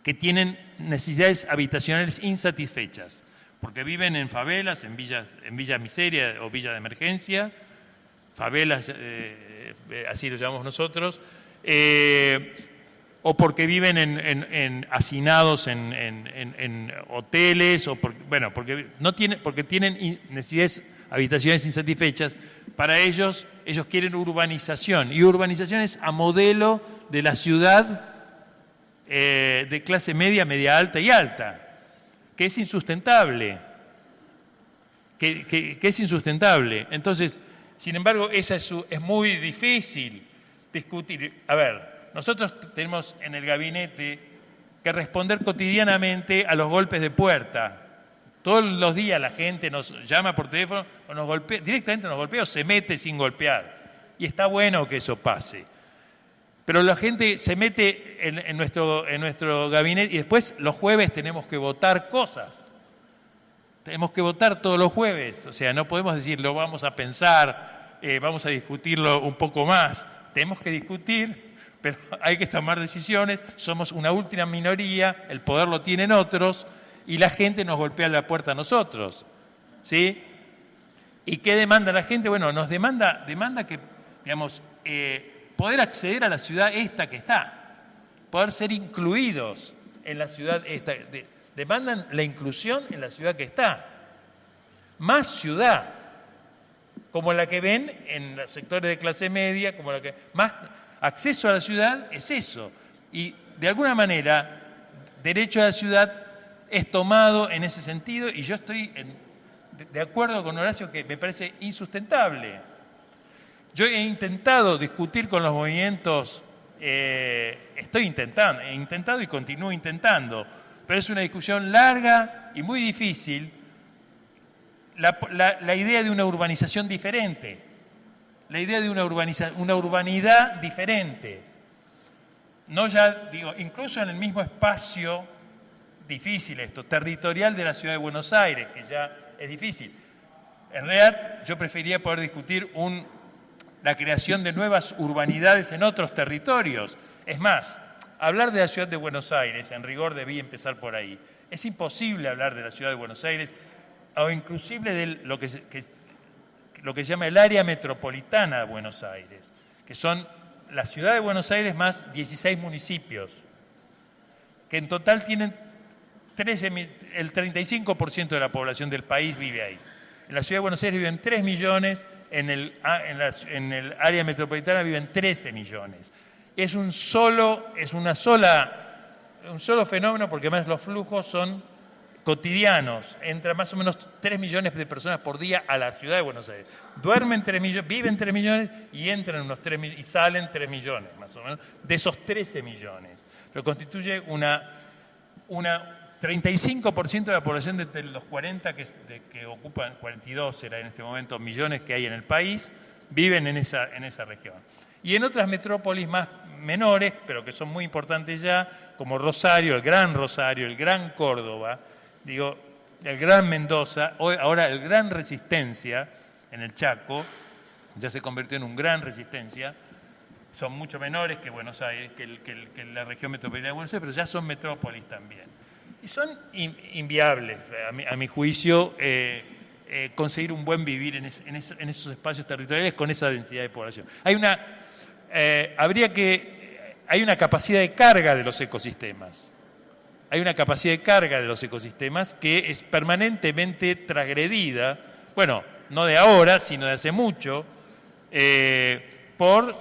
que tienen necesidades habitacionales insatisfechas, porque viven en favelas, en villas miseria o villas de emergencia, favelas, así lo llamamos nosotros, o porque viven hacinados en hoteles, o porque tienen necesidades habitaciones insatisfechas. Para ellos quieren urbanización, y urbanización es a modelo de la ciudad de clase media, media alta y alta, que es insustentable, que es insustentable. Entonces, sin embargo, es muy difícil discutir. A ver, nosotros tenemos en el gabinete que responder cotidianamente a los golpes de puerta. Todos los días la gente nos llama por teléfono o nos golpea, directamente nos golpea o se mete sin golpear. Y está bueno que eso pase. Pero la gente se mete en nuestro gabinete y después los jueves tenemos que votar cosas. Tenemos que votar todos los jueves. O sea, no podemos decir lo vamos a pensar, vamos a discutirlo un poco más. Tenemos que discutir, pero hay que tomar decisiones. Somos una última minoría, el poder lo tienen otros, y la gente nos golpea la puerta a nosotros, ¿sí? ¿Y qué demanda la gente? Bueno, nos demanda que, digamos, poder acceder a la ciudad esta que está, poder ser incluidos en la ciudad esta. Demandan la inclusión en la ciudad que está. Más ciudad, como la que ven en los sectores de clase media, como la que más acceso a la ciudad es eso. Y de alguna manera, derecho a la ciudad es tomado en ese sentido, y yo estoy de acuerdo con Horacio que me parece insustentable. Yo he intentado discutir con los movimientos, he intentado y continúo intentando, pero es una discusión larga y muy difícil, la idea de una urbanización diferente, la idea de una urbanidad diferente. No ya, digo, incluso en el mismo espacio, difícil esto, territorial de la ciudad de Buenos Aires, que ya es difícil. En realidad, yo preferiría poder discutir la creación de nuevas urbanidades en otros territorios. Es más, hablar de la ciudad de Buenos Aires, en rigor debí empezar por ahí. Es imposible hablar de la ciudad de Buenos Aires, o inclusive de lo que se llama el área metropolitana de Buenos Aires, que son la ciudad de Buenos Aires más 16 municipios. que en total tienen el 35% de la población del país vive ahí. En la ciudad de Buenos Aires viven 3 millones, en el área metropolitana viven 13 millones. Es un solo fenómeno, porque además los flujos son cotidianos. Entra más o menos 3 millones de personas por día a la ciudad de Buenos Aires. Duermen 3 millones, viven 3 millones y entran unos 3 millones y salen 3 millones, más o menos, de esos 13 millones. Lo constituye una 35% de la población de los 40 que ocupan, 42 será en este momento, millones que hay en el país, viven en esa región. Y en otras metrópolis más menores, pero que son muy importantes ya, como Rosario, el Gran Córdoba, el Gran Mendoza, ahora el Gran Resistencia en el Chaco, ya se convirtió en un Gran Resistencia, son mucho menores que Buenos Aires, que la región metropolitana de Buenos Aires, pero ya son metrópolis también. Y son inviables, a mi juicio, conseguir un buen vivir en esos espacios territoriales con esa densidad de población. Hay una capacidad de carga de los ecosistemas. Hay una capacidad de carga de los ecosistemas que es permanentemente transgredida, bueno, no de ahora, sino de hace mucho, por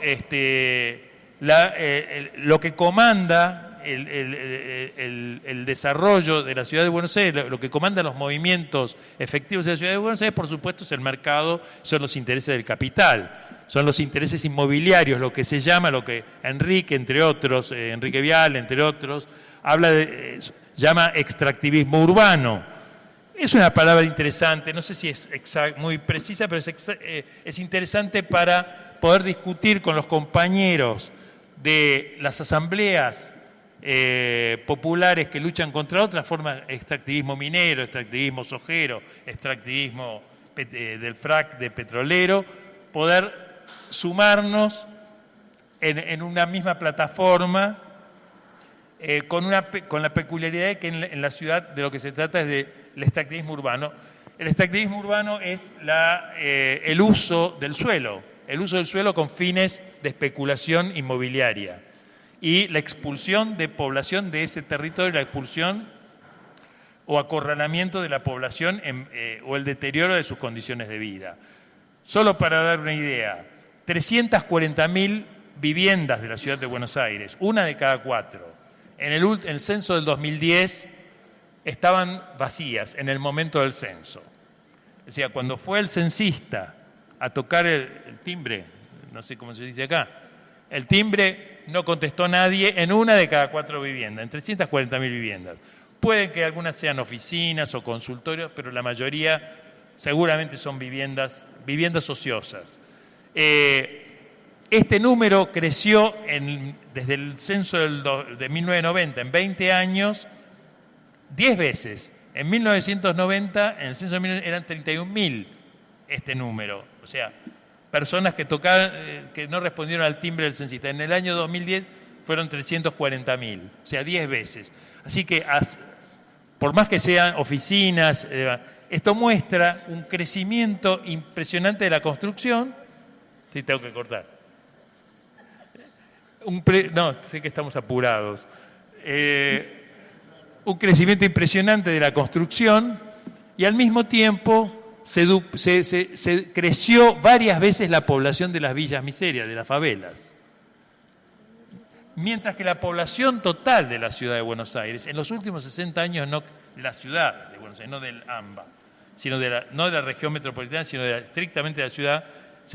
lo que comanda el desarrollo de la ciudad de Buenos Aires, lo que comanda los movimientos efectivos de la ciudad de Buenos Aires, por supuesto, es el mercado, son los intereses del capital, son los intereses inmobiliarios, lo que se llama, lo que Enrique Vial, entre otros, llama extractivismo urbano. Es una palabra interesante, no sé si es muy precisa, pero es interesante para poder discutir con los compañeros de las asambleas populares que luchan contra otras formas, extractivismo minero, extractivismo sojero, extractivismo del frac de petrolero, poder sumarnos en una misma plataforma con la peculiaridad de que en la ciudad de lo que se trata es del extractivismo urbano. El extractivismo urbano es el uso del suelo con fines de especulación inmobiliaria y la expulsión de población de ese territorio, la expulsión o acorralamiento de la población o el deterioro de sus condiciones de vida. Solo para dar una idea, 340.000 viviendas de la ciudad de Buenos Aires, una de cada 4. En el censo del 2010 estaban vacías en el momento del censo. O sea, cuando fue el censista a tocar el timbre, no sé cómo se dice acá, el timbre no contestó nadie en una de cada 4 viviendas, en 340.000 viviendas. Pueden que algunas sean oficinas o consultorios, pero la mayoría seguramente son viviendas ociosas. Este número creció desde el censo de 1990, en 20 años, 10 veces. En 1990, en el censo de 1990, eran 31.000 este número. O sea, personas que no respondieron al timbre del censista. En el año 2010 fueron 340.000, o sea, 10 veces. Así que, por más que sean oficinas, esto muestra un crecimiento impresionante de la construcción. Sí, tengo que cortar. No, sé que estamos apurados. Un crecimiento impresionante de la construcción y al mismo tiempo se creció varias veces la población de las villas miserias, de las favelas. Mientras que la población total de la ciudad de Buenos Aires, en los últimos 60 años, no de la ciudad de Buenos Aires, no del AMBA, no de la región metropolitana, sino estrictamente de la ciudad,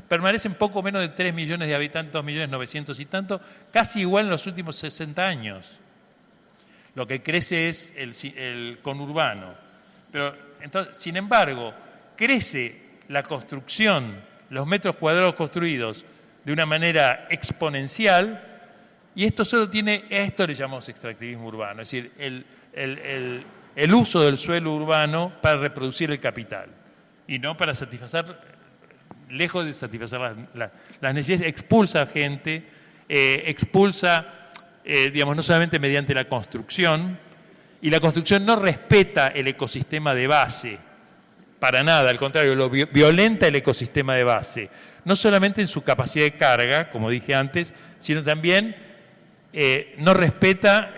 permanecen poco menos de 3 millones de habitantes, 2.900.000 y tanto, casi igual en los últimos 60 años. Lo que crece es el conurbano. Pero, entonces, sin embargo, crece la construcción, los metros cuadrados construidos de una manera exponencial, y esto le llamamos extractivismo urbano, es decir, el uso del suelo urbano para reproducir el capital, y no para lejos de satisfacer las necesidades, expulsa gente, no solamente mediante la construcción, y la construcción no respeta el ecosistema de base, para nada, al contrario, lo violenta el ecosistema de base, no solamente en su capacidad de carga, como dije antes, sino también no respeta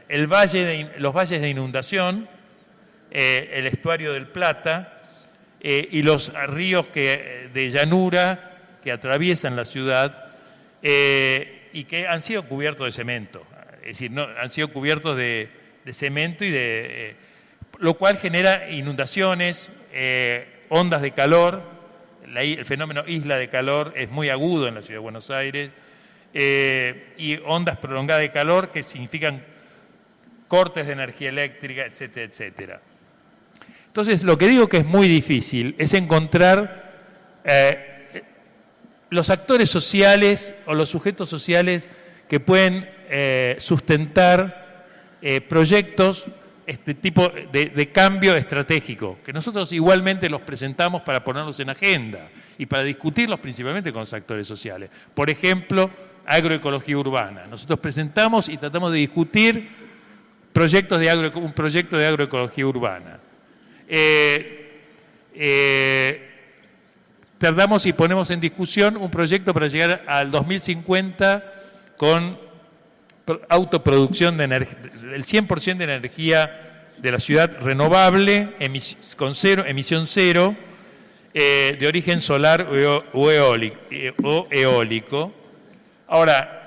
los valles de inundación, el estuario del Plata y los ríos de llanura que atraviesan la ciudad y que han sido cubiertos de cemento. Es decir, no, han sido cubiertos de cemento y lo cual genera inundaciones, ondas de calor. El fenómeno isla de calor es muy agudo en la ciudad de Buenos Aires, y ondas prolongadas de calor que significan cortes de energía eléctrica, etcétera, etcétera. Entonces, lo que digo que es muy difícil es encontrar los actores sociales o los sujetos sociales que pueden sustentar proyectos este tipo de cambio estratégico, que nosotros igualmente los presentamos para ponerlos en agenda y para discutirlos principalmente con los actores sociales. Por ejemplo, agroecología urbana. Nosotros presentamos y tratamos de discutir un proyecto de agroecología urbana. Tardamos y ponemos en discusión un proyecto para llegar al 2050 con autoproducción de energía, el 100% de la energía de la ciudad renovable, con emisión cero, de origen solar o eólico. Ahora,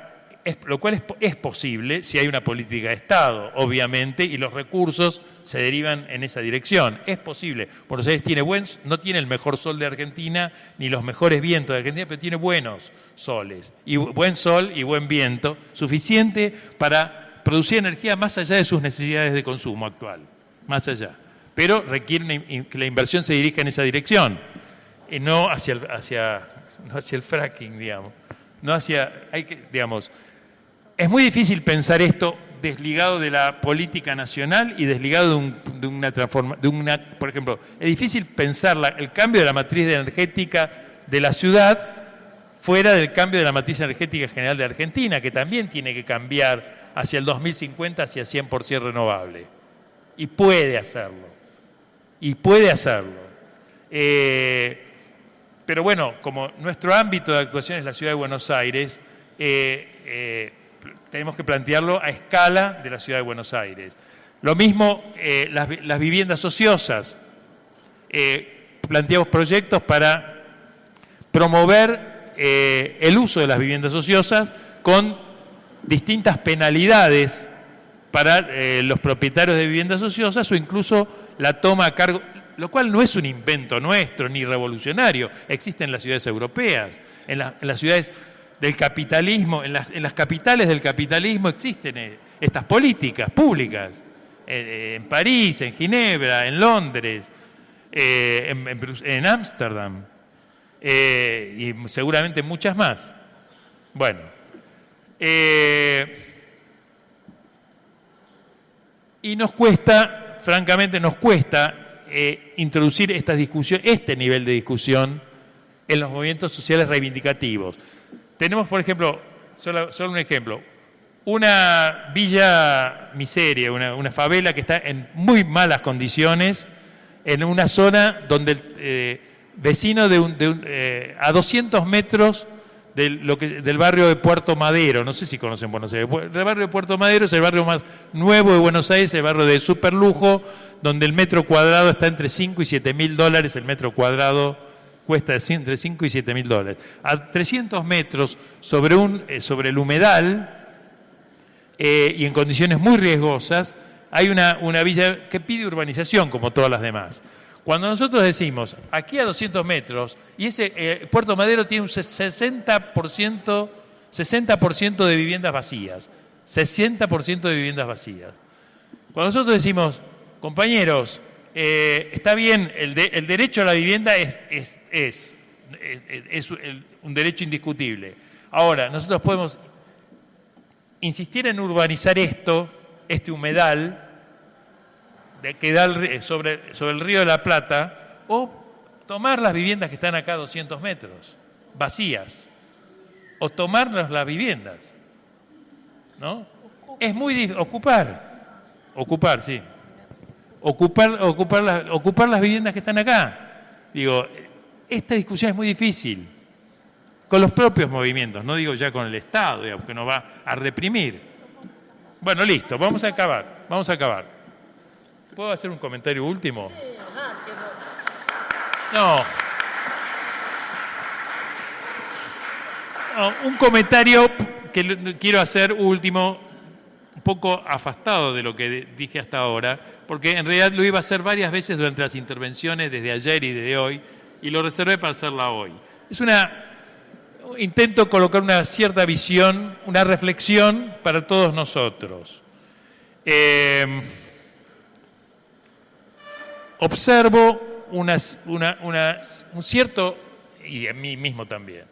lo cual es posible si hay una política de Estado, obviamente, y los recursos se derivan en esa dirección. Es posible. Buenos Aires no tiene el mejor sol de Argentina, ni los mejores vientos de Argentina, pero tiene buenos soles, y buen sol y buen viento, suficiente para producir energía más allá de sus necesidades de consumo actual, más allá. Pero requiere que la inversión se dirija en esa dirección, y no hacia el fracking, digamos. Es muy difícil pensar esto desligado de la política nacional y desligado de una transformación. Por ejemplo, es difícil pensar el cambio de la matriz energética de la ciudad fuera del cambio de la matriz energética general de Argentina, que también tiene que cambiar hacia el 2050, hacia 100% renovable. Y puede hacerlo. Pero bueno, como nuestro ámbito de actuación es la ciudad de Buenos Aires, tenemos que plantearlo a escala de la ciudad de Buenos Aires. Lo mismo las viviendas ociosas. Planteamos proyectos para promover el uso de las viviendas ociosas con distintas penalidades para los propietarios de viviendas ociosas o incluso la toma a cargo, lo cual no es un invento nuestro ni revolucionario, existe en las ciudades europeas, en las ciudades del capitalismo, en las capitales del capitalismo existen estas políticas públicas, en París, en Ginebra, en Londres, en Ámsterdam, y seguramente muchas más. Bueno, y nos cuesta, francamente introducir este nivel de discusión en los movimientos sociales reivindicativos. Tenemos, por ejemplo, solo un ejemplo, una villa miseria, una favela que está en muy malas condiciones, en una zona donde vecino a 200 metros del barrio de Puerto Madero, no sé si conocen Buenos Aires, el barrio de Puerto Madero es el barrio más nuevo de Buenos Aires, el barrio de superlujo, donde el metro cuadrado está entre 5 y 7 mil dólares, el metro cuadrado cuesta entre 5 y 7 mil dólares. A 300 metros sobre el humedal y en condiciones muy riesgosas, hay una villa que pide urbanización como todas las demás. Cuando nosotros decimos, aquí a 200 metros, y ese Puerto Madero tiene un 60% de viviendas vacías, 60% de viviendas vacías. Cuando nosotros decimos, compañeros, está bien, el derecho a la vivienda es un derecho indiscutible. Ahora, nosotros podemos insistir en urbanizar este humedal que da sobre el río de la Plata, o tomar las viviendas que están acá a 200 metros, vacías, o tomar las viviendas, ¿no? Es muy difícil, ocupar, sí. Ocupar las viviendas que están acá. Digo, esta discusión es muy difícil. con los propios movimientos, no digo ya con el Estado, digamos, que nos va a reprimir. Bueno, listo, vamos a acabar. ¿Puedo hacer un comentario último? No, un comentario que quiero hacer último, un poco afastado de lo que dije hasta ahora, porque en realidad lo iba a hacer varias veces durante las intervenciones desde ayer y desde hoy, y lo reservé para hacerla hoy. Intento colocar una cierta visión, una reflexión para todos nosotros. Observo un cierto, y en mí mismo también,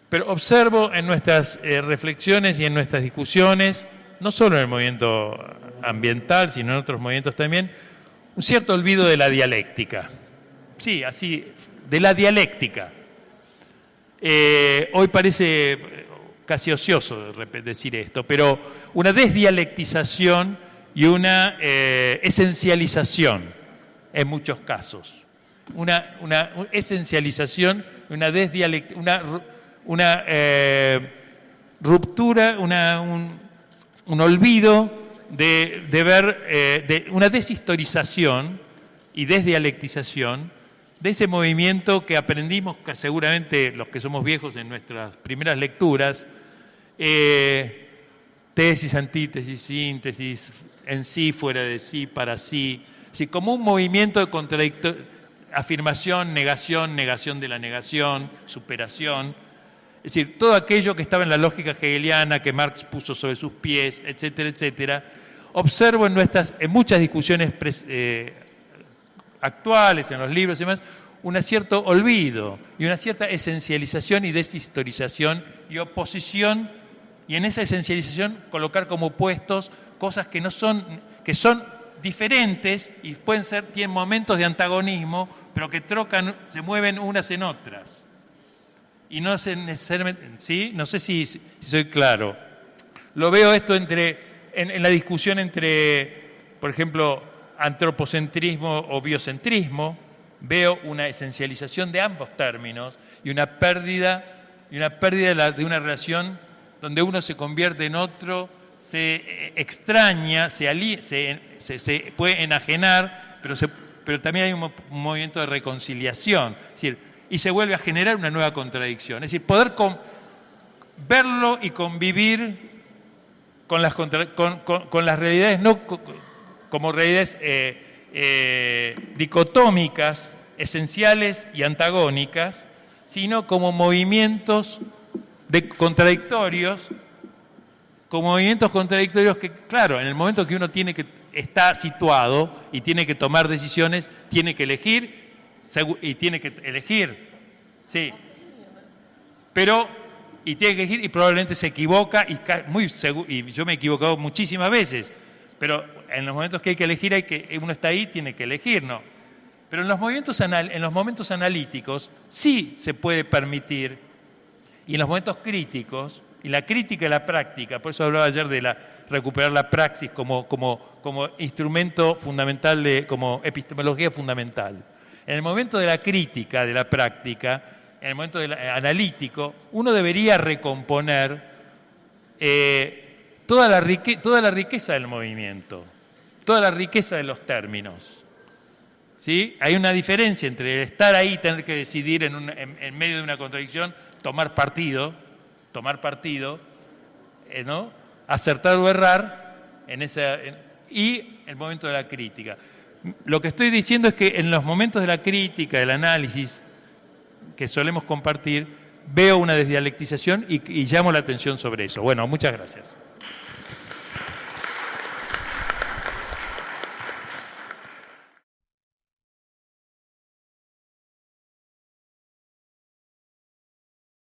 pero observo en nuestras reflexiones y en nuestras discusiones, no solo en el movimiento ambiental, sino en otros movimientos también, un cierto olvido de la dialéctica. Sí, así, de la dialéctica. Hoy parece casi ocioso decir esto, pero una desdialectización y una esencialización en muchos casos. Una esencialización, una ruptura, un olvido de ver, de una deshistorización y desdialectización de ese movimiento que aprendimos, que seguramente los que somos viejos en nuestras primeras lecturas, tesis, antítesis, síntesis, en sí, fuera de sí, para sí, así como un movimiento de afirmación, negación de la negación, superación, es decir, todo aquello que estaba en la lógica hegeliana que Marx puso sobre sus pies, etcétera, etcétera. Observo en muchas discusiones actuales, en los libros y demás, un cierto olvido y una cierta esencialización y deshistorización y oposición, y en esa esencialización colocar como opuestos cosas que son diferentes y tienen momentos de antagonismo, pero que se mueven unas en otras. Y no sé necesariamente, ¿sí? No sé si soy claro. Lo veo esto en la discusión entre, por ejemplo, antropocentrismo o biocentrismo. Veo una esencialización de ambos términos y una pérdida de una relación donde uno se convierte en otro, se extraña, se puede enajenar, pero también hay un movimiento de reconciliación. Es decir, y se vuelve a generar una nueva contradicción. Es decir, poder verlo y convivir con las realidades, no como realidades dicotómicas, esenciales y antagónicas, sino como movimientos contradictorios, que, claro, en el momento que uno está situado y tiene que tomar decisiones, tiene que elegir, sí, y tiene que elegir y probablemente se equivoca, y yo me he equivocado muchísimas veces, pero en los momentos que hay que elegir, uno está ahí, tiene que elegir, ¿no? Pero en los momentos analíticos sí se puede permitir, y en los momentos críticos, y la crítica y la práctica, por eso hablaba ayer de recuperar la praxis como instrumento fundamental, como epistemología fundamental. En el momento de la crítica, de la práctica, en el momento analítico, uno debería recomponer toda la riqueza del movimiento, toda la riqueza de los términos. ¿Sí? Hay una diferencia entre el estar ahí y tener que decidir en medio de una contradicción, tomar partido, ¿no? Acertar o errar y el momento de la crítica. Lo que estoy diciendo es que en los momentos de la crítica, del análisis que solemos compartir, veo una desdialectización y llamo la atención sobre eso. Bueno, muchas gracias.